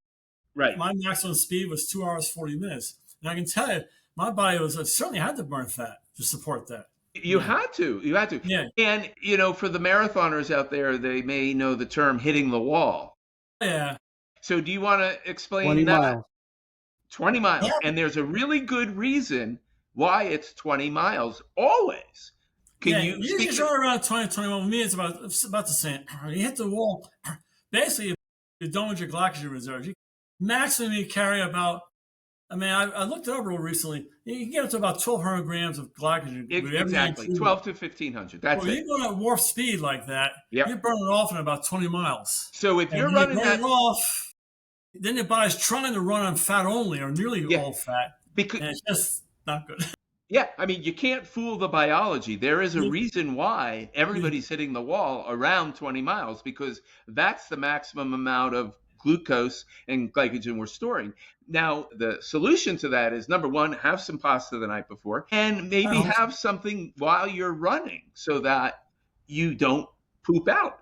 Right. My maximum speed was 2 hours, 40 minutes. And I can tell you, my body certainly had to burn fat to support that. You had to. Yeah. And, for the marathoners out there, they may know the term hitting the wall. Yeah. So do you want to explain 20 that? miles. 20 miles. Yeah. And there's a really good reason why it's 20 miles always. Can you usually around 20, 21. With me, it's about the same. You hit the wall. Basically, you're done with your glycogen reserves. Maximum you carry about, I looked it up real recently. You can get up to about 1,200 grams of glycogen. Exactly, 12 to 1,500. That's it. You go at warp speed like that, you're burning it off in about 20 miles. So if you're running that off, then your body's trying to run on fat only or nearly all fat. And it's just not good. Yeah, you can't fool the biology. There is a reason why everybody's hitting the wall around 20 miles because that's the maximum amount of glucose and glycogen we're storing. Now, the solution to that is, number one, have some pasta the night before and maybe have something while you're running so that you don't poop out,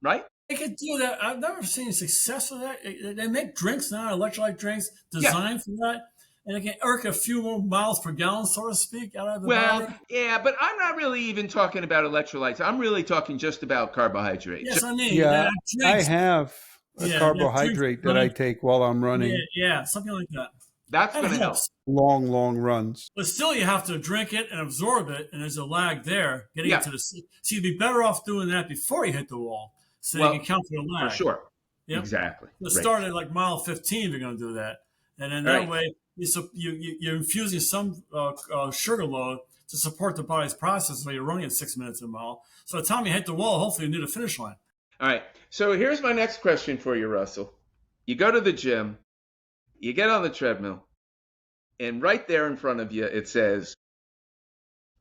right? They could do that. I've never seen success with that. They make drinks now, electrolyte drinks designed for that. And it can irk a few more miles per gallon, so to speak, out of the body. Yeah, but I'm not really even talking about electrolytes. I'm really talking just about carbohydrates. Yes, I have a carbohydrate that I take while I'm running. Yeah, something like that. That's going to help. Long runs. But still, you have to drink it and absorb it, and there's a lag there getting into the. So you'd be better off doing that before you hit the wall, so you can count for the lag. For sure. Yep. Exactly. So start at like mile 15 if you're going to do that, and then that way. You're infusing some sugar load to support the body's process while you're running at 6 minutes a mile. So by the time you hit the wall, hopefully you're near the finish line. All right. So here's my next question for you, Russell. You go to the gym, you get on the treadmill, and right there in front of you, it says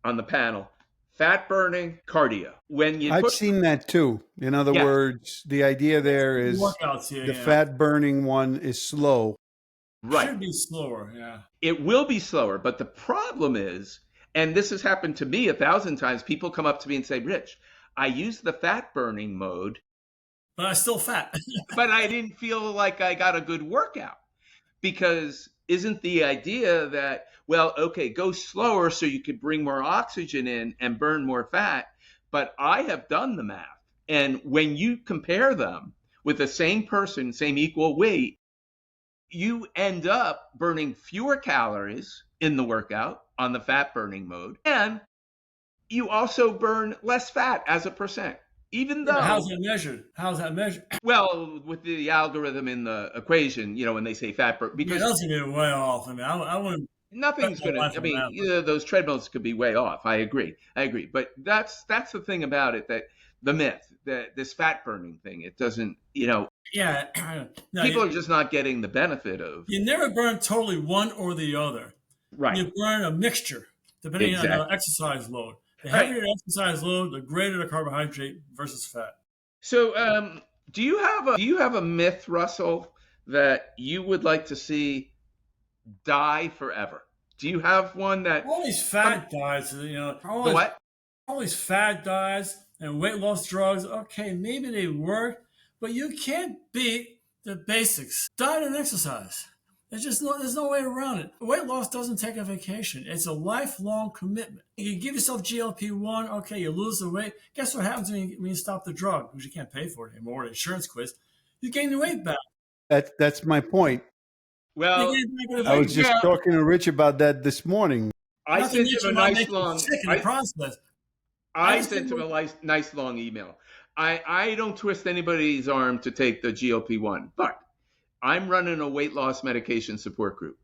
on the panel, fat burning cardio. I've seen that too. In other words, the idea there is the fat burning one is slow. Right. It should be slower, yeah. It will be slower, but the problem is, and this has happened to me 1,000 times, people come up to me and say, Rich, I used the fat burning mode. But I'm still fat. But I didn't feel like I got a good workout. Because isn't the idea that, go slower so you could bring more oxygen in and burn more fat? But I have done the math. And when you compare them with the same person, same equal weight, you end up burning fewer calories in the workout on the fat burning mode. And you also burn less fat as a percent, even though. How's that measured? Well, with the algorithm in the equation, when they say fat burn, because. It doesn't get way off. I wouldn't. Nothing's going to, those treadmills could be way off. I agree. But that's the thing about it, that the myth, this fat burning thing, it doesn't, Yeah. People are just not getting the benefit of. You never burn totally one or the other. Right. You burn a mixture, depending on the exercise load. The heavier the exercise load, the greater the carbohydrate versus fat. So, do you have a myth, Russell, that you would like to see die forever? Do you have one that All these fat diets, the what? all these fat diets and weight loss drugs, okay, maybe they work, but you can't beat the basics. Diet and exercise. There's no way around it. Weight loss doesn't take a vacation. It's a lifelong commitment. You give yourself GLP-1, okay, you lose the weight. Guess what happens when you stop the drug? Because you can't pay for it anymore. The insurance quits. You gain the weight back. That's my point. Well, I was just talking to Rich about that this morning. I sent him a nice long. I sent sent him a nice long email. I don't twist anybody's arm to take the GLP-1, but I'm running a weight loss medication support group,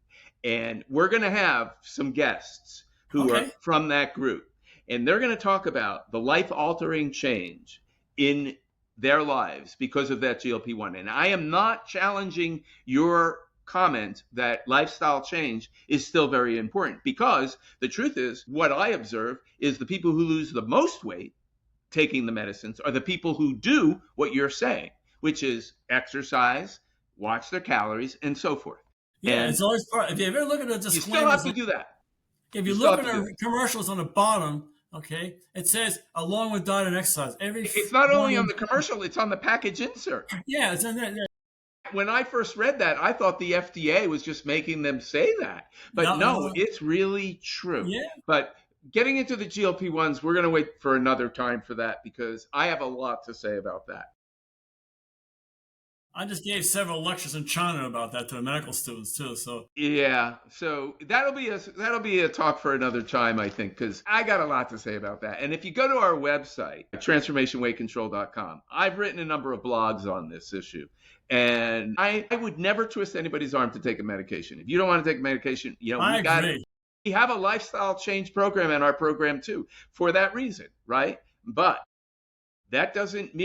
and we're going to have some guests who are from that group, and they're going to talk about the life-altering change in their lives because of that GLP-1. And I am not challenging your comment that lifestyle change is still very important, because the truth is, what I observe is the people who lose the most weight taking the medicines are the people who do what you're saying, which is exercise, watch their calories, and so forth. Yeah, it's always part. If you ever look at the disclaimers, you still have to do that. If you look at the commercials on the bottom, okay, it says along with diet and exercise. It's not only on the commercial; it's on the package insert. Yeah, it's in there. Yeah. When I first read that, I thought the FDA was just making them say that, but no, it's really true. Yeah. But getting into the GLP-1s, we're going to wait for another time for that, because I have a lot to say about that. I just gave several lectures in China about that to the medical students too. So yeah, so that'll be a talk for another time, I think, because I got a lot to say about that. And if you go to our website, transformationweightcontrol.com, I've written a number of blogs on this issue, and I would never twist anybody's arm to take a medication. If you don't want to take a medication, we have a lifestyle change program in our program too, for that reason, right? But that doesn't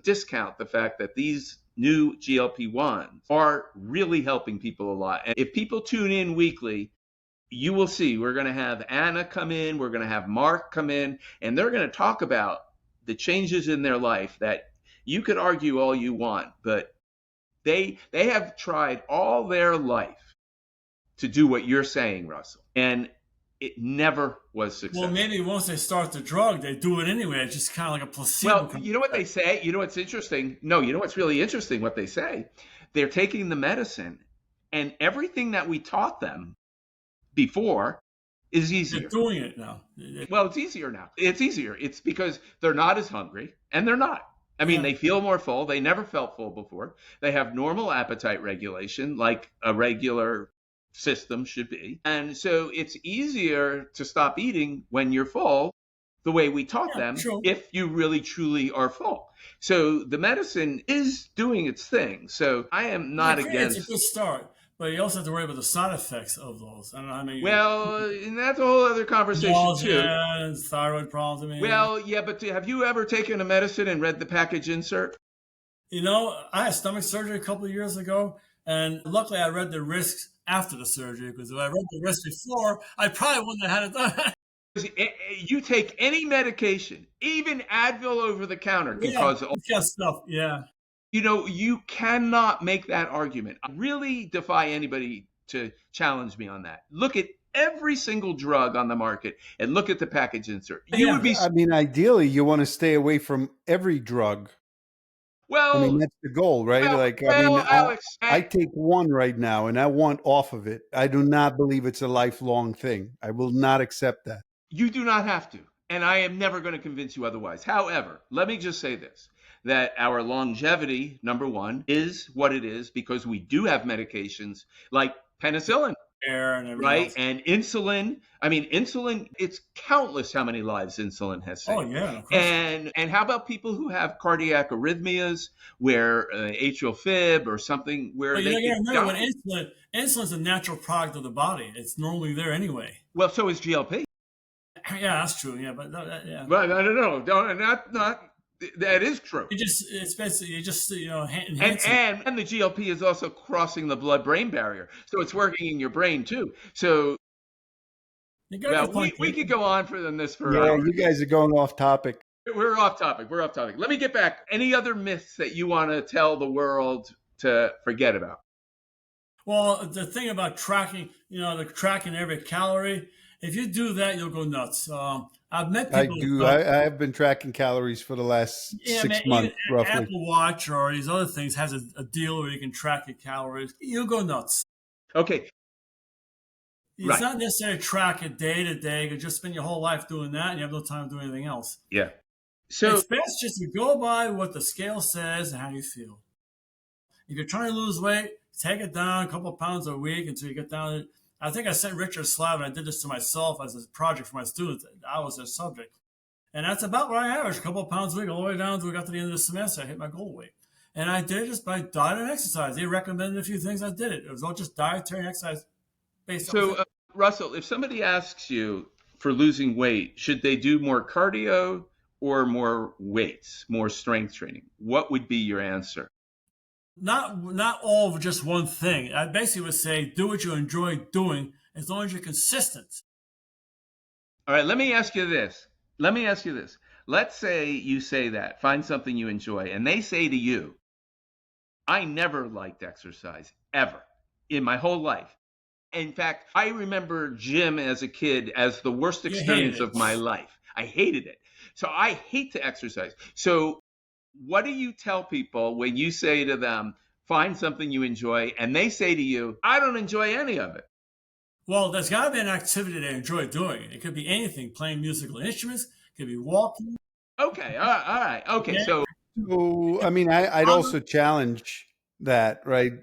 discount the fact that these new GLP-1s are really helping people a lot. And if people tune in weekly, you will see we're going to have Anna come in, we're going to have Mark come in, and they're going to talk about the changes in their life that you could argue all you want, but they have tried all their life to do what you're saying, Russell. And it never was successful. Well, maybe once they start the drug, they do it anyway. It's just kind of like a placebo. Well, you know what they say? You know what's interesting? No, you know what's really interesting? What they say? They're taking the medicine, and everything that we taught them before is easier. They're doing it now. Well, it's easier now. It's easier. It's because they're not as hungry, and they're not. I mean, They feel more full. They never felt full before. They have normal appetite regulation, like a regular system should be. And so it's easier to stop eating when you're full, the way we taught them, if you really truly are full. So the medicine is doing its thing. So I am not against. It's a good start, but you also have to worry about the side effects of those. And that's a whole other conversation too. And thyroid problems. Well, yeah, but have you ever taken a medicine and read the package insert? I had stomach surgery a couple of years ago, and luckily I read the risks after the surgery, because if I read the risks before, I probably wouldn't have had it done. You take any medication, even Advil over the counter, can cause all stuff. Yeah. You cannot make that argument. I really defy anybody to challenge me on that. Look at every single drug on the market and look at the package insert. Ideally, you want to stay away from every drug. Well, that's the goal, right? Alex, I take one right now, and I want off of it. I do not believe it's a lifelong thing. I will not accept that. You do not have to, and I am never going to convince you otherwise. However, let me just say this, that our longevity, number one, is what it is because we do have medications like penicillin. Right? Else. And insulin. Insulin, it's countless how many lives insulin has saved. Oh, yeah. And how about people who have cardiac arrhythmias, where atrial fib or something, where but they remember when insulin's a natural product of the body. It's normally there anyway. Well, so is GLP. Yeah, that's true. Yeah, but yeah. Well, no, not. That is true. It's basically and the GLP is also crossing the blood-brain barrier, so it's working in your brain too. So we could go on for this for hours. You guys are going off topic. We're off topic. Let me get back. Any other myths that you want to tell the world to forget about? Well, the thing about tracking, the tracking every calorie, if you do that, you'll go nuts. I've met I people who've do. done, I have been tracking calories for the last yeah, man, 6 months, even roughly. Apple Watch or these other things has a deal where you can track your calories. You'll go nuts. Okay, It's right. not necessary to track it day to day. You could just spend your whole life doing that and you have no time to do anything else. Yeah. So It's best just to go by what the scale says and how you feel. If you're trying to lose weight, take it down a couple of pounds a week until you get down. I think I sent Richard a slide, and I did this to myself as a project for my students. I was their subject. And that's about what I averaged, a couple of pounds a week, all the way down until we got to the end of the semester. I hit my goal weight. And I did it just by diet and exercise. They recommended a few things. I did it. It was all just dietary and exercise based on so Russell, if somebody asks you for losing weight, should they do more cardio or more weights, more strength training? What would be your answer? not all of just one thing. I basically would say do what you enjoy doing as long as you're consistent. All right, let me ask you this. Let me ask you this. Let's say you say that, find something you enjoy, and they say to you, I never liked exercise, ever, in my whole life. In fact, I remember gym as a kid as the worst You hated experience it. of my life. I hated it. So I hate to exercise. So what do you tell people when you say to them, find something you enjoy, and they say to you, I don't enjoy any of it? Well, there's got to be an activity they enjoy doing. It could be anything, playing musical instruments, it could be walking. Okay, all right. Okay, Yeah. so So, I mean, I'd also challenge that, right?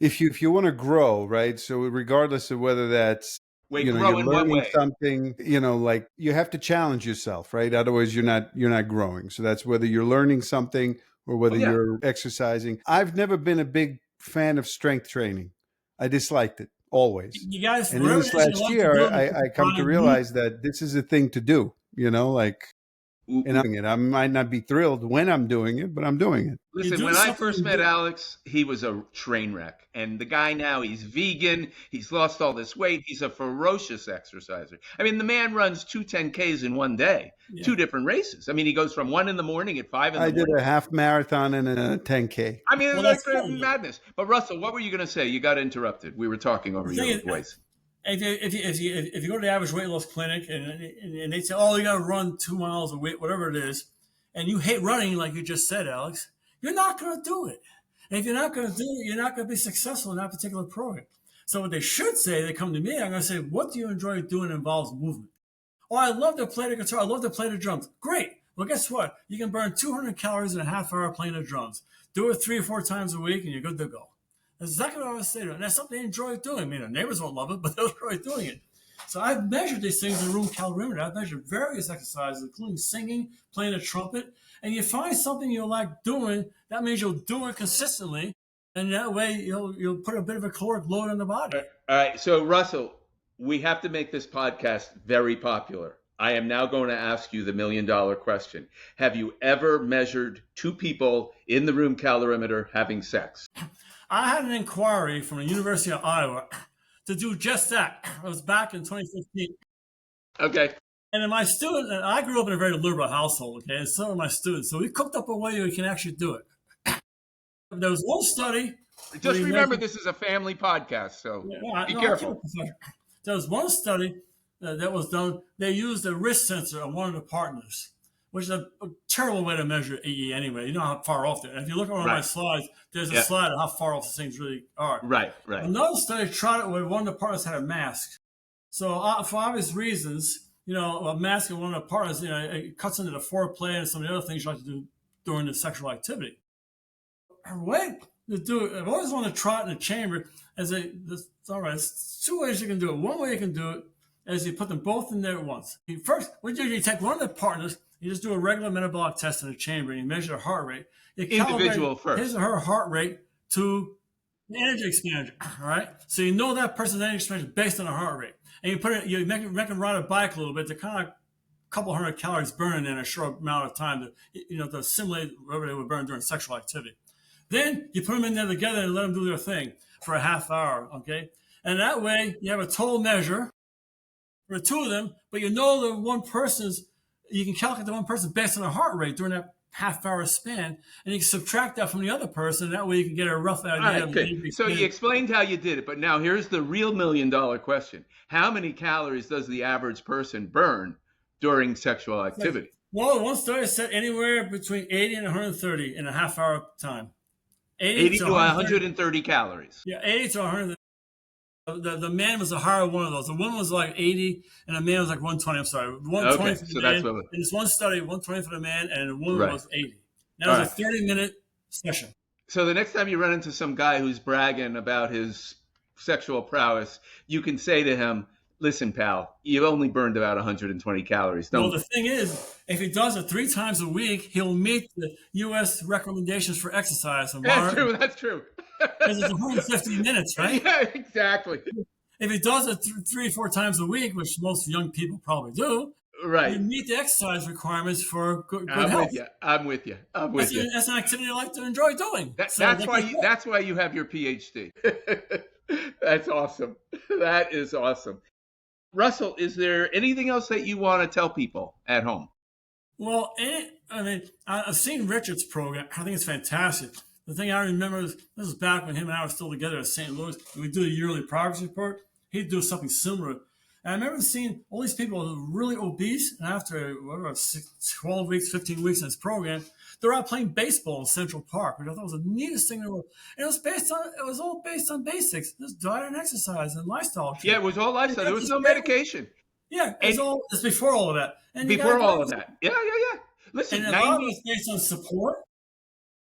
If you want to grow, right? So, regardless of whether that's, wait, you're grow in what learning way? something, like you have to challenge yourself, right? Otherwise, you're not growing. So that's whether you're learning something or Oh, whether yeah. you're exercising. I've never been a big fan of strength training. I disliked it always. You guys, And in whatever this it is you last like to do, year, I come to find new. realize that this is a thing to do, and I'm doing it. I might not be thrilled when I'm doing it, but I'm doing it. You Listen, do when I something first you met do. Alex, he was a train wreck. And the guy now, he's vegan. He's lost all this weight. He's a ferocious exerciser. I mean, the man runs 2 10Ks in one day, Yeah. 2 different races. I mean, he goes from 1 in the morning at 5 in I the did morning. a half marathon and a 10K. I mean, Well, it's that's like good. madness. But Russell, what were you going to say? You got interrupted. We were talking over The thing your is, voice. if you go to the average weight loss clinic and they say, oh, you got to run 2 miles a week, whatever it is, and you hate running, like you just said, Alex, you're not going to do it. And if you're not going to do it, you're not going to be successful in that particular program. So what they should say, they come to me, I'm going to say, what do you enjoy doing that involves movement? Oh, I love to play the guitar. I love to play the drums. Great. Well, guess what? You can burn 200 calories in a half hour playing the drums. Do it 3 or 4 times a week, and you're good to go. That's exactly what I was saying. And that's something they enjoy doing. I mean, the neighbors won't love it, but they'll enjoy doing it. So I've measured these things in the room calorimeter. I've measured various exercises, including singing, playing a trumpet. And you find something you like doing, that means you'll do it consistently. And that way you'll put a bit of a caloric load on the body. All right. So, Russell, we have to make this podcast very popular. I am now going to ask you the $1,000,000 question. Have you ever measured two people in the room calorimeter having sex? I had an inquiry from the University of Iowa to do just that. It was back in 2015. Okay. And then my student, and I grew up in a very liberal household, okay, and so are my students. So we cooked up a way we can actually do it. There was one study. Just remember, this is a family podcast, so be careful. There was one study that was done. They used a wrist sensor on one of the partners, which is a terrible way to measure EE anyway. You know how far off they are. If you look at one of my slides, there's a slide of how far off the things really are. Right. Another study tried it where one of the partners had a mask. So for obvious reasons, a mask in one of the partners, it cuts into the foreplay and some of the other things you like to do during the sexual activity. Way to do it, I've always wanted to try it in the chamber. All right, there's 2 ways you can do it. One way you can do it is you put them both in there at once. First, what you do, you take one of the partners, you just do a regular metabolic test in the chamber, and you measure the heart rate. You Individual first. His or her heart rate to the energy expenditure. All right, so you know that person's energy expenditure based on the heart rate, and you make them ride a bike a little bit to kind of a couple hundred calories burning in a short amount of time to simulate whatever they would burn during sexual activity. Then you put them in there together and let them do their thing for a half hour, okay? And that way you have a total measure for the two of them, but you can calculate the one person based on their heart rate during that half-hour span, and you can subtract that from the other person. That way you can get a rough idea. All right, of good. So you explained how you did it, but now here's the real $1,000,000 question. How many calories does the average person burn during sexual activity? Well, one study said anywhere between 80 and 130 in a half-hour time. 80 to 130 calories. Yeah, 80 to 100. The man was the higher one of those. The woman was like 80, and the man was like 120. I'm sorry, 120 for the man. That's what in this one study, 120 for the man, and the woman was 80. That was a 30-minute session. So the next time you run into some guy who's bragging about his sexual prowess, you can say to him, "Listen, pal, you've only burned about 120 calories." Well, the thing is, if he does it 3 times a week, he'll meet the U.S. recommendations for exercise. That's true. That's true. Because it's 150 minutes, right? Yeah, exactly. If he does it 3 or 4 times a week, which most young people probably do, right, you meet the exercise requirements for good health. I'm with you. That's an activity I like to enjoy doing. That's why you have your PhD. That's awesome. That is awesome. Russell, is there anything else that you want to tell people at home? Well, I've seen Richard's program. I think it's fantastic. The thing I remember is this was back when him and I were still together at St. Louis. We do a yearly progress report. He'd do something similar. And I remember seeing all these people who were really obese, and after 12 weeks, 15 weeks in his program, they're out playing baseball in Central Park, which I thought was the neatest thing in the world. And it was all based on basics, just diet and exercise and lifestyle. Yeah, it was all lifestyle. There was no medication. Yeah, it's before all of that. And before all of that. Yeah. Listen, and a lot of it is based on support.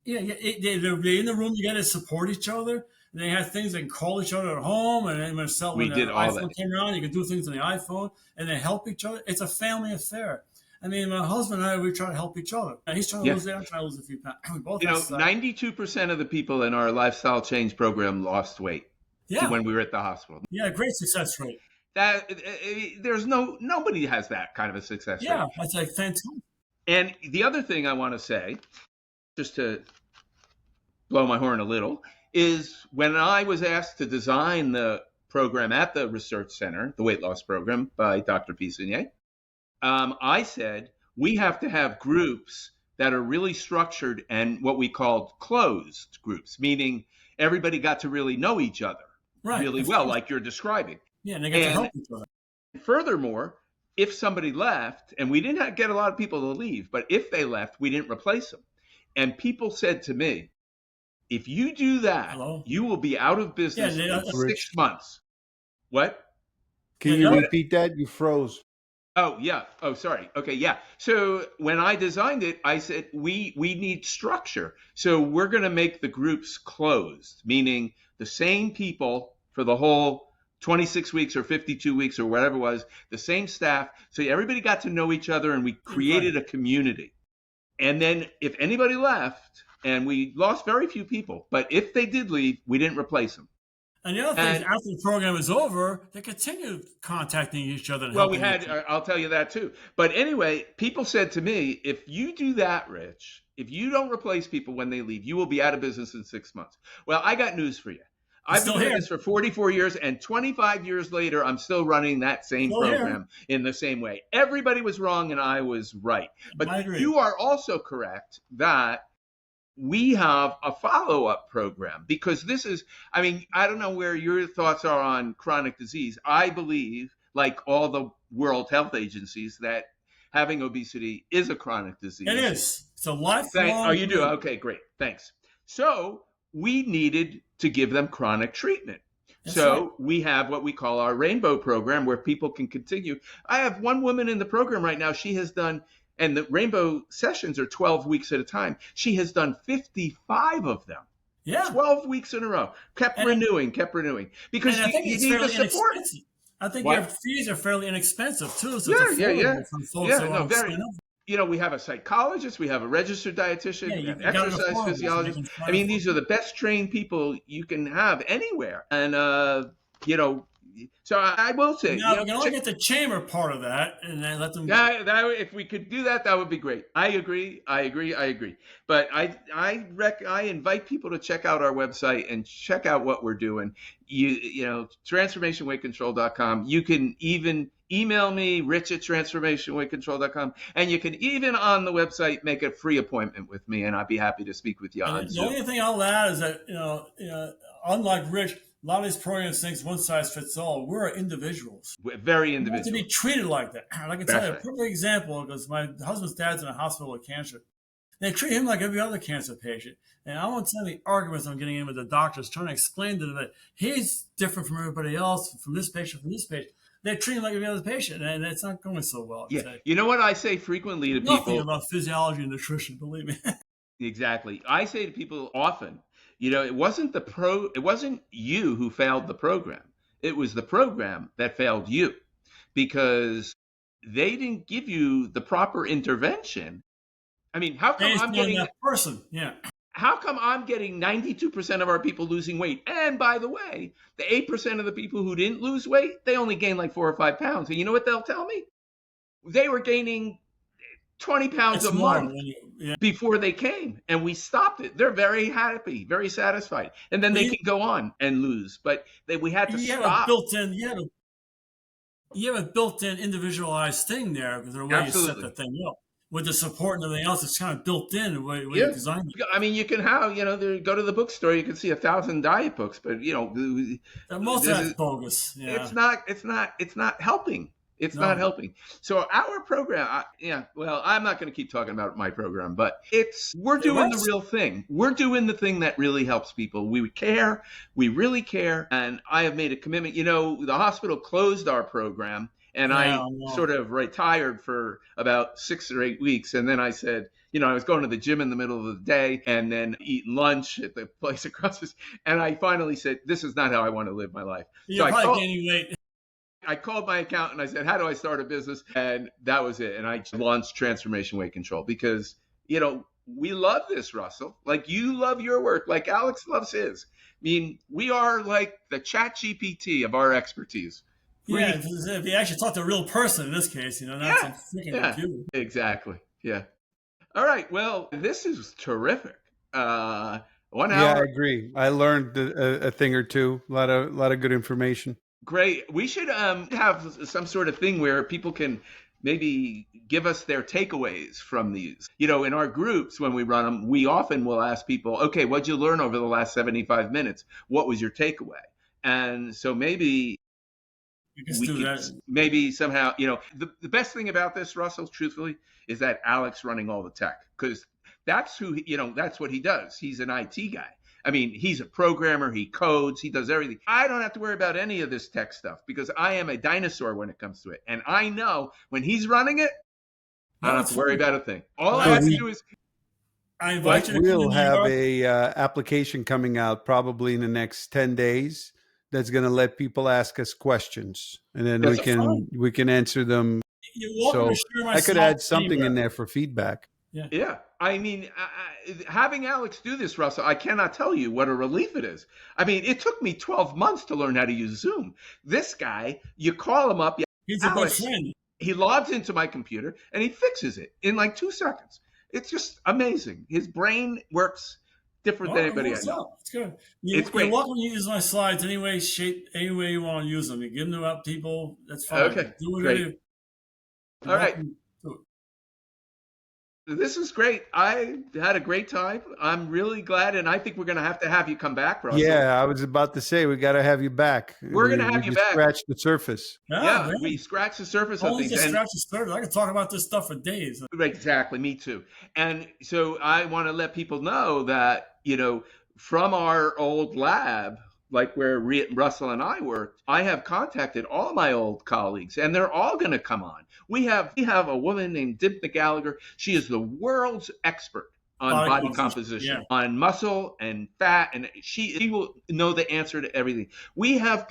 Yeah, they're in the room together to support each other. And they had things they can call each other at home. And then when the iPhone came around, you could do things on the iPhone. And they help each other. It's a family affair. I mean, my husband and I, we try to help each other. He's trying to lose weight. I'm trying to lose a few pounds. We both 92% of the people in our lifestyle change program lost weight when we were at the hospital. Yeah, great success rate. Nobody has that kind of a success rate. Yeah, that's like fantastic. And the other thing I want to say, just to blow my horn a little, is when I was asked to design the program at the research center, the weight loss program by Dr. Pisonier, I said, we have to have groups that are really structured and what we called closed groups, meaning everybody got to really know each other really well, like you're describing. Yeah, and they got to help each other. Furthermore, if somebody left, and we didn't get a lot of people to leave, but if they left, we didn't replace them. And people said to me, if you do that, you will be out of business in 6 months. What? Can you repeat that? You froze. Oh, yeah. Oh, sorry. Okay, yeah. So when I designed it, I said, we need structure. So we're going to make the groups closed, meaning the same people for the whole 26 weeks or 52 weeks or whatever it was, the same staff. So everybody got to know each other and we created a community. And then if anybody left, and we lost very few people, but if they did leave, we didn't replace them. And the other thing is, after the program is over, they continue contacting each other. Well, we had, I'll tell you that too. But anyway, people said to me, if you do that, Rich, if you don't replace people when they leave, you will be out of business in 6 months. Well, I got news for you. I've been doing this for 44 years, and 25 years later, I'm still running that same program in the same way. Everybody was wrong, and I was right. But you are also correct that we have a follow-up program, because this is, I mean, I don't know where your thoughts are on chronic disease. I believe, like all the World Health Agencies, that having obesity is a chronic disease. It is. It's a lifelong. Oh, you do? Okay, great. Thanks. So we needed to give them chronic treatment. We have what we call our Rainbow program, where people can continue. I have one woman in the program right now. She has done, and the Rainbow sessions are 12 weeks at a time. She has done 55 of them. Yeah. 12 weeks in a row. Kept renewing. Because you need the support. I think your fees are fairly inexpensive too. So we have a psychologist, we have a registered dietitian, we have exercise physiologists. I mean, these are the best trained people you can have anywhere. And, So I will say, Now, we can only get the chamber part of that, and then let them. if we could do that, that would be great. I agree. But I invite people to check out our website and check out what we're doing. Transformationweightcontrol.com. You can even email me, rich@transformationweightcontrol.com, and you can even on the website make a free appointment with me, and I'd be happy to speak with you on The Zoom. only thing I'll add is that unlike Rich, a lot of these programs think one size fits all. We're individuals. We're very We have individual. to be treated like that. I can tell you a perfect example because my husband's dad's in a hospital with cancer. They treat him like every other cancer patient. And I won't tell the arguments I'm getting in with the doctors trying to explain to them that he's different from everybody else, from this patient, They treat him like every other patient, and it's not going so well. Yeah. You know what I say frequently to Nothing people? about physiology and nutrition, believe me. Exactly. I say to people often, it wasn't you who failed the program. It was the program that failed you because they didn't give you the proper intervention. I mean, how come I'm getting that person? Yeah. How come I'm getting 92% of our people losing weight? And by the way, the 8% of the people who didn't lose weight, they only gained like 4 or 5 pounds. And you know what they'll tell me? They were gaining 20 pounds a month before they came, and we stopped it. They're very happy, very satisfied, and then they can go on and lose. But we had to stop. You have a built-in individualized thing there because the way you set the thing up. With the support and everything else, it's kind of built in the way you design it. I mean, you can have, go to the bookstore, you can see 1,000 diet books, but most of that's bogus. Yeah. It's not helping. It's not helping. So our program, I'm not going to keep talking about my program, but we're doing the real thing. We're doing the thing that really helps people. We care. We really care. And I have made a commitment. The hospital closed our program. And I sort of retired for about 6 or 8 weeks. And then I said, I was going to the gym in the middle of the day and then eating lunch at the place across this. And I finally said, this is not how I want to live my life. You're probably gaining weight. I called my accountant. I said, how do I start a business? And that was it. And I launched Transformation Weight Control because, we love this, Russell. Like you love your work, like Alex loves his. I mean, we are like the ChatGPT of our expertise. Yeah, if you actually talk to a real person in this case, not some freaking computer. Exactly. Yeah. All right. Well, this is terrific. 1 hour. Yeah, I agree. I learned a thing or two. A lot of good information. Great. We should have some sort of thing where people can maybe give us their takeaways from these. In our groups when we run them, we often will ask people, okay, what'd you learn over the last 75 minutes? What was your takeaway? And so maybe maybe somehow, the best thing about this, Russell, truthfully, is that Alex running all the tech, because that's who, that's what he does. He's an IT guy. I mean, he's a programmer, he codes, he does everything. I don't have to worry about any of this tech stuff because I am a dinosaur when it comes to it. And I know when he's running it, I don't have to worry about a thing. All I have to do is we'll have a application coming out probably in the next 10 days. That's going to let people ask us questions, and then we can answer them. So I could add something in there for feedback. Yeah. I mean, having Alex do this, Russell, I cannot tell you what a relief it is. I mean, it took me 12 months to learn how to use Zoom. This guy, you call him up. He's a good friend. He logs into my computer and he fixes it in like 2 seconds. It's just amazing. His brain works different than anybody I know. It's good. It's great. You're welcome to use my slides any way, shape, any way you want to use them. You give them out people. That's fine. Okay. Great. All right. This is great. I had a great time. I'm really glad, and I think we're going to have you come back, Russell. Yeah, I was about to say we got to have you back. We're going to have you back. Scratch the surface. Yeah, we scratch the surface of things. Scratch the surface. I can talk about this stuff for days. Exactly, me too. And so I want to let people know that from our old lab, like where Russell and I worked, I have contacted all my old colleagues, and they're all going to come on. We have a woman named Dibna Gallagher. She is the world's expert on body composition, on muscle and fat, and she will know the answer to everything. We have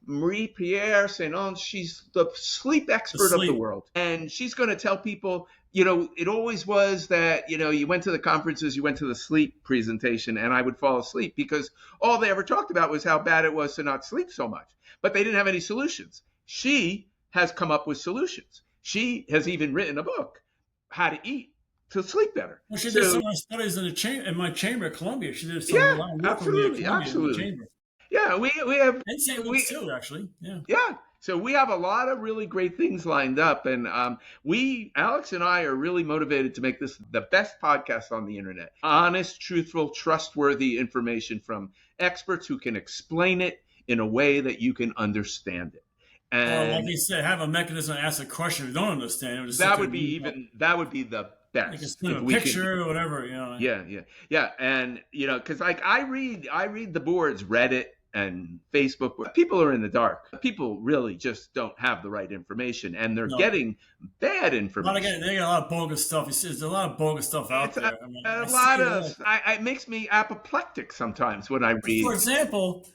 Marie-Pierre Saint-Onge. She's the sleep expert of the world. And she's going to tell people, it always was that, you went to the conferences, you went to the sleep presentation, and I would fall asleep because all they ever talked about was how bad it was to not sleep so much. But they didn't have any solutions. She has come up with solutions. She has even written a book, How to Eat to Sleep Better. Well, she did some of my studies in my chamber at Columbia. She did some work with me at Columbia in the chamber. Yeah, we have. And St. Louis too, actually. Yeah. So we have a lot of really great things lined up, and Alex and I are really motivated to make this the best podcast on the internet. Honest, truthful, trustworthy information from experts who can explain it in a way that you can understand it. And like you said, have a mechanism to ask a question if you don't understand it. That would be the best. You can send a picture or whatever, Yeah. And because I read the boards, Reddit and Facebook. People are in the dark. People really just don't have the right information, and they're getting bad information. They got a lot of bogus stuff. There's a lot of bogus stuff out there. It makes me apoplectic sometimes when I read. For example,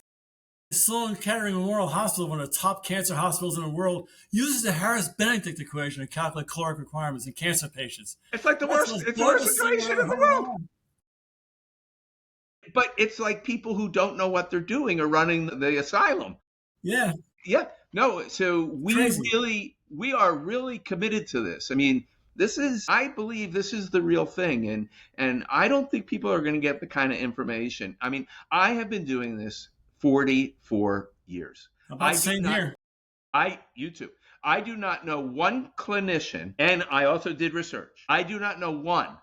Sloan Kettering Memorial Hospital, one of the top cancer hospitals in the world, uses the Harris-Benedict equation to calculate caloric requirements in cancer patients. It's like the worst equation in the world. But it's like people who don't know what they're doing are running the asylum. Yeah. Yeah. No. So we are really committed to this. I mean, I believe this is the real thing. And I don't think people are going to get the kind of information. I mean, I have been doing this 44 years. About same here. You too. I do not know one clinician, and I also did research. I do not know one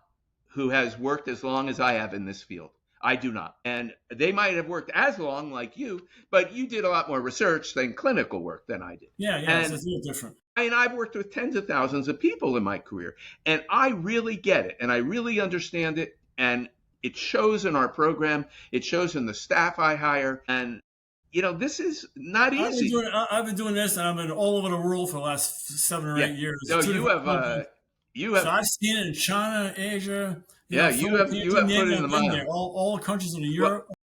who has worked as long as I have in this field. I do not. And they might have worked as long like you, but you did a lot more research than clinical work than I did. Yeah, it's a little different. I've worked with tens of thousands of people in my career, and I really get it, and I really understand it, and it shows in our program. It shows in the staff I hire, and this is not easy. I've been doing this, and I've been all over the world for the last 7 or 8 years. So you have. So I've seen it in China, Asia. You have put it in the mind. All countries in Europe. Well,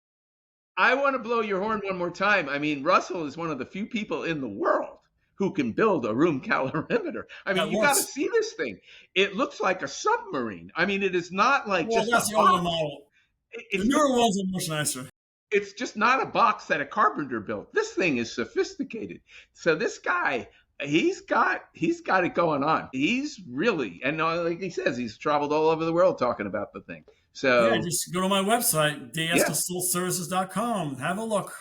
I want to blow your horn one more time. I mean, Russell is one of the few people in the world who can build a room calorimeter. I mean, you got to see this thing. It looks like a submarine. I mean, it is not like just that's a the box. older model. The newer ones are much nicer. It's just not a box that a carpenter built. This thing is sophisticated. So this guy, he's got it going on. He's really, and like he says, he's traveled all over the world talking about the thing. So just go to my website, dsconsultservices.com. Have a look.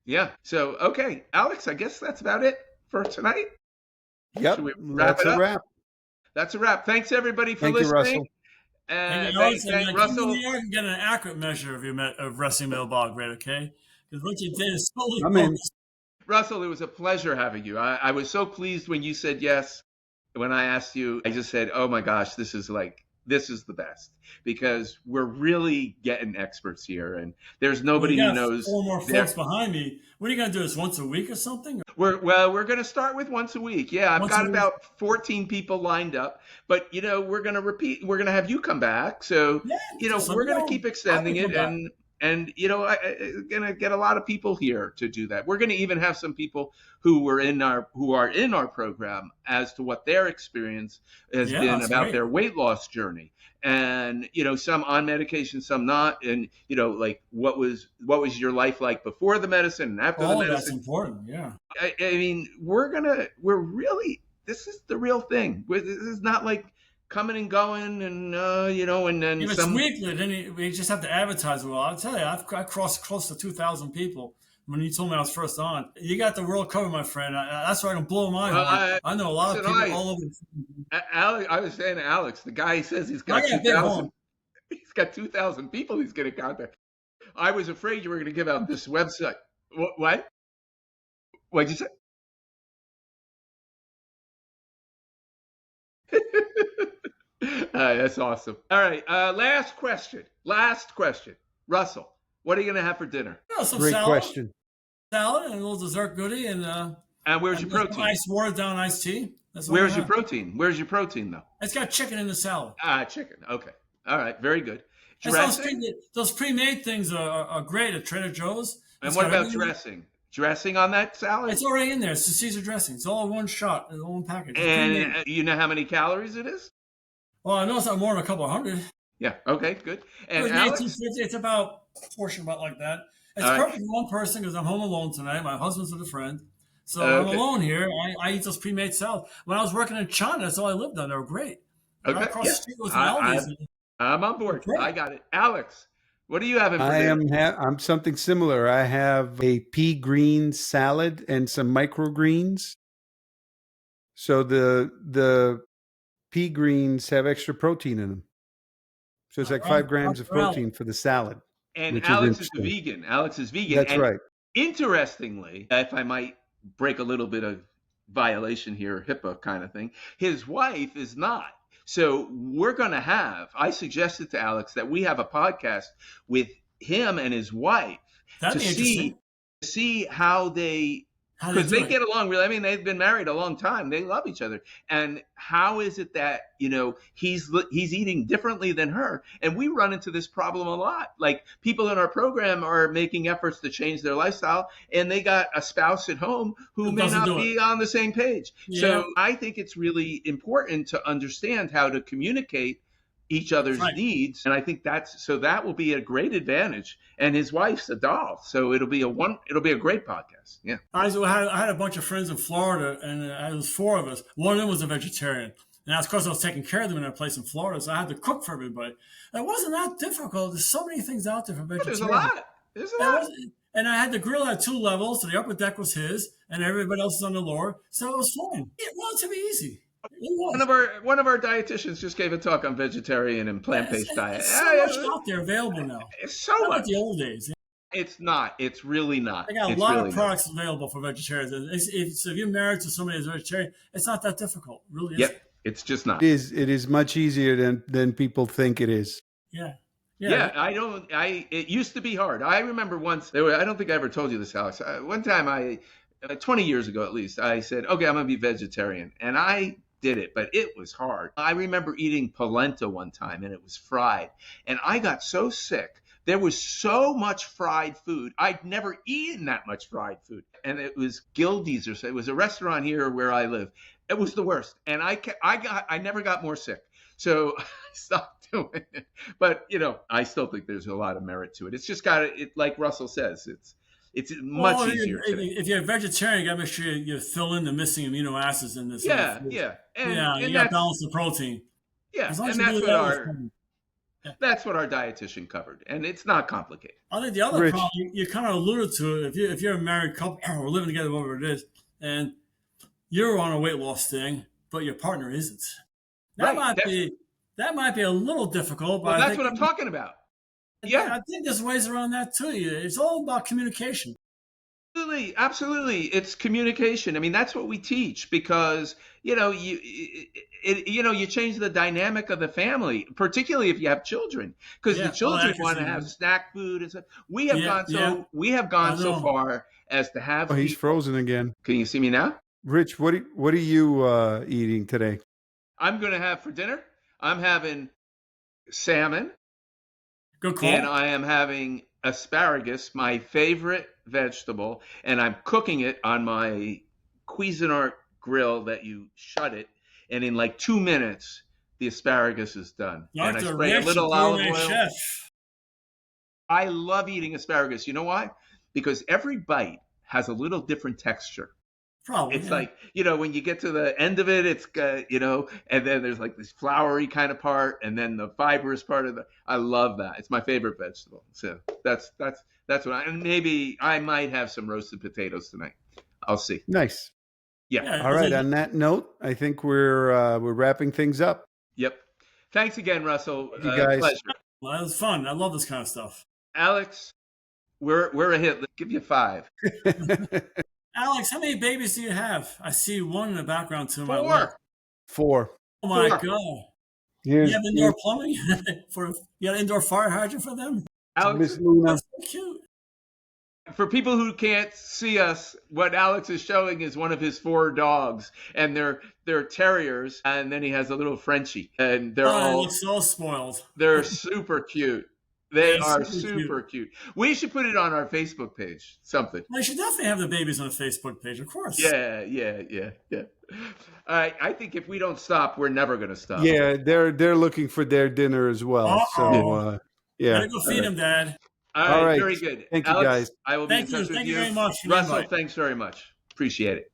Yeah. So, okay, Alex, I guess that's about it for tonight. Yep. Should we wrap it up? Wrap. That's a wrap. Thanks everybody for Thank listening. You, Russell. And thanks, Russell. You can get an accurate measure of resting metabolic rate, okay? Because what you did is totally focused. Russell, it was a pleasure having you. I was so pleased when you said yes. When I asked you, I just said, oh my gosh, this is the best, because we're really getting experts here, and there's nobody who knows. 4 more folks behind me. What are you going to do, this once a week or something? We're going to start with once a week. Yeah, I've got about 14 people lined up, but we're going to repeat. We're going to have you come back. So, we're going to keep extending it, and I'm going to get a lot of people here to do that. We're going to even have some people who are in our program as to what their experience has been about their weight loss journey. And, some on medication, some not. And, like what was your life like before the medicine and after the medicine? That's important. Yeah. I mean, this is the real thing. This is not like coming and going, and and then if it's weekly, then we just have to advertise it. Well, I'll tell you, I crossed close to 2,000 people when you told me I was first on. You got the world covered, my friend. That's why I can blow my horn. I know a lot of people all over. Alex, I was saying to Alex, the guy says he's got 2,000. He's got 2,000 people he's going to contact. I was afraid you were going to give out this website. What? What'd you say? That's awesome. All right. Last question. Russell, what are you going to have for dinner? Some Great salad. question. Salad and a little dessert goodie, and where's your protein? Ice watered down iced tea. Where's your protein? Where's your protein though? It's got chicken in the salad. Chicken. Okay. All right. Very good. Those pre-made things are great at Trader Joe's. And what about dressing? dressing on that salad? It's already in there. It's the Caesar dressing. It's all in one shot, in one package. It's And pre-made. you know how many calories it is? Well, I know it's not more than a couple of hundred. Yeah. Okay. Good. It And was Alex, 1850. It's about a portion about like that. It's all right. perfect for one person because I'm home alone tonight. My husband's with a friend. So I'm Okay. alone here. I eat those pre-made salads. When I was working in China, that's all I lived on. They were great. Right Okay. across Yeah. the street was an I, Aldi's. I'm on board. Great. I got it. Alex, what are you having for I dinner? I'm something similar. I have a pea green salad and some microgreens. So the pea greens have extra protein in them. So it's All like right. 5 grams of Dr. Alex. protein for the salad, And which is Alex is a interesting. vegan. Alex is vegan. That's And right. interestingly, if I might break a little bit of violation here, HIPAA kind of thing, his wife is not. So we're going to I suggested to Alex that we have a podcast with him and his wife That'd to be interesting. see how How they because do they it. get along really. I mean, they've been married a long time. They love each other. And how is it that, he's eating differently than her? And we run into this problem a lot. Like, people in our program are making efforts to change their lifestyle, and they got a spouse at home who It may doesn't not do it. be on the same page. Yeah. So I think it's really important to understand how to communicate each other's Right. needs, and I think that will be a great advantage. And his wife's a doll, so it'll be a great podcast. Yeah. I had a bunch of friends in Florida, and there was four of us. One of them was a vegetarian. And of course, I was taking care of them in a place in Florida, so I had to cook for everybody. It wasn't that difficult. There's so many things out there for vegetarians. There's a lot. There's a And, lot. and I had the grill at 2 levels, so the upper deck was his, and everybody else was on the lower. So it was fine. It was to be easy. It was. One of our dietitians just gave a talk on vegetarian and plant-based diet. There's so much out there available now. It's so Not like much. the old days. It's not. It's really not. They got a It's lot really of products available for vegetarians. So if you're married to somebody who's vegetarian, it's not that difficult. It really is. Yep. It's just not. It is much easier than people think it is. Yeah. It used to be hard. I remember once, I don't think I ever told you this, Alex. One time 20 years ago at least, I said, okay, I'm going to be vegetarian. And I did it, but it was hard. I remember eating polenta one time, and it was fried. And I got so sick. There was so much fried food. I'd never eaten that much fried food. And it was Gildy's, it was a restaurant here where I live. It was the worst. And I never got more sick. So I stopped doing it. But, I still think there's a lot of merit to it. It's just like Russell says, it's much easier today. If you're a vegetarian, you got to make sure you fill in the missing amino acids in this. Yeah. And you got to balance the protein. Yeah, As long and as you do that, that's what our dietitian covered, and it's not complicated. I think the other Rich. problem, you kind of alluded to it. If you're a married couple or living together, whatever it is, and you're on a weight loss thing, but your partner isn't, that might be a little difficult. But Well, that's what I'm talking about. Yeah, I think there's ways around that too. It's all about communication. Absolutely. It's communication. I mean, that's what we teach because you change the dynamic of the family, particularly if you have children, because the children want to have snack food and stuff. We have gone so far as to have. Oh, he's frozen again. Can you see me now? Rich, what are you eating today? I'm going to have for dinner. I'm having salmon. Good call. And I am having asparagus, my favorite vegetable, and I'm cooking it on my Cuisinart grill that you shut it, and in like 2 minutes, the asparagus is done. And I spray a little olive oil. Chef. I love eating asparagus. You know why? Because every bite has a little different texture. Probably. It's like, when you get to the end of it, it's, and then there's like this floury kind of part, and then the fibrous part I love that. It's my favorite vegetable. So that's what and maybe I might have some roasted potatoes tonight. I'll see. Nice. Yeah. All right. On that note, I think we're wrapping things up. Yep. Thanks again, Russell. Thank you guys. Pleasure. Well, that was fun. I love this kind of stuff. Alex, we're a hit. Let's give you 5. Alex, how many babies do you have? I see one in the background to my 4. left. 4. Oh my 4. God. Here's You have indoor plumbing? You got an indoor fire hydrant for them? Alex, Miss Luna. That's so cute. for people who can't see us, what Alex is showing is one of his 4 dogs, and they're terriers, and then he has a little Frenchie, and they're all so spoiled. they're super cute. They They're are super super cute. cute. We should put it on our Facebook page. Something. I should definitely have the babies on the Facebook page, of course. Yeah, yeah, yeah, yeah. I think if we don't stop, we're never going to stop. Yeah, they're looking for their dinner as well. So yeah. Gotta go feed them, Dad. All right, right. very good. Thank you, Alex, guys. I will be in Thank you. touch with Thank you. you very much for the Russell, invite. thanks very much. Appreciate it.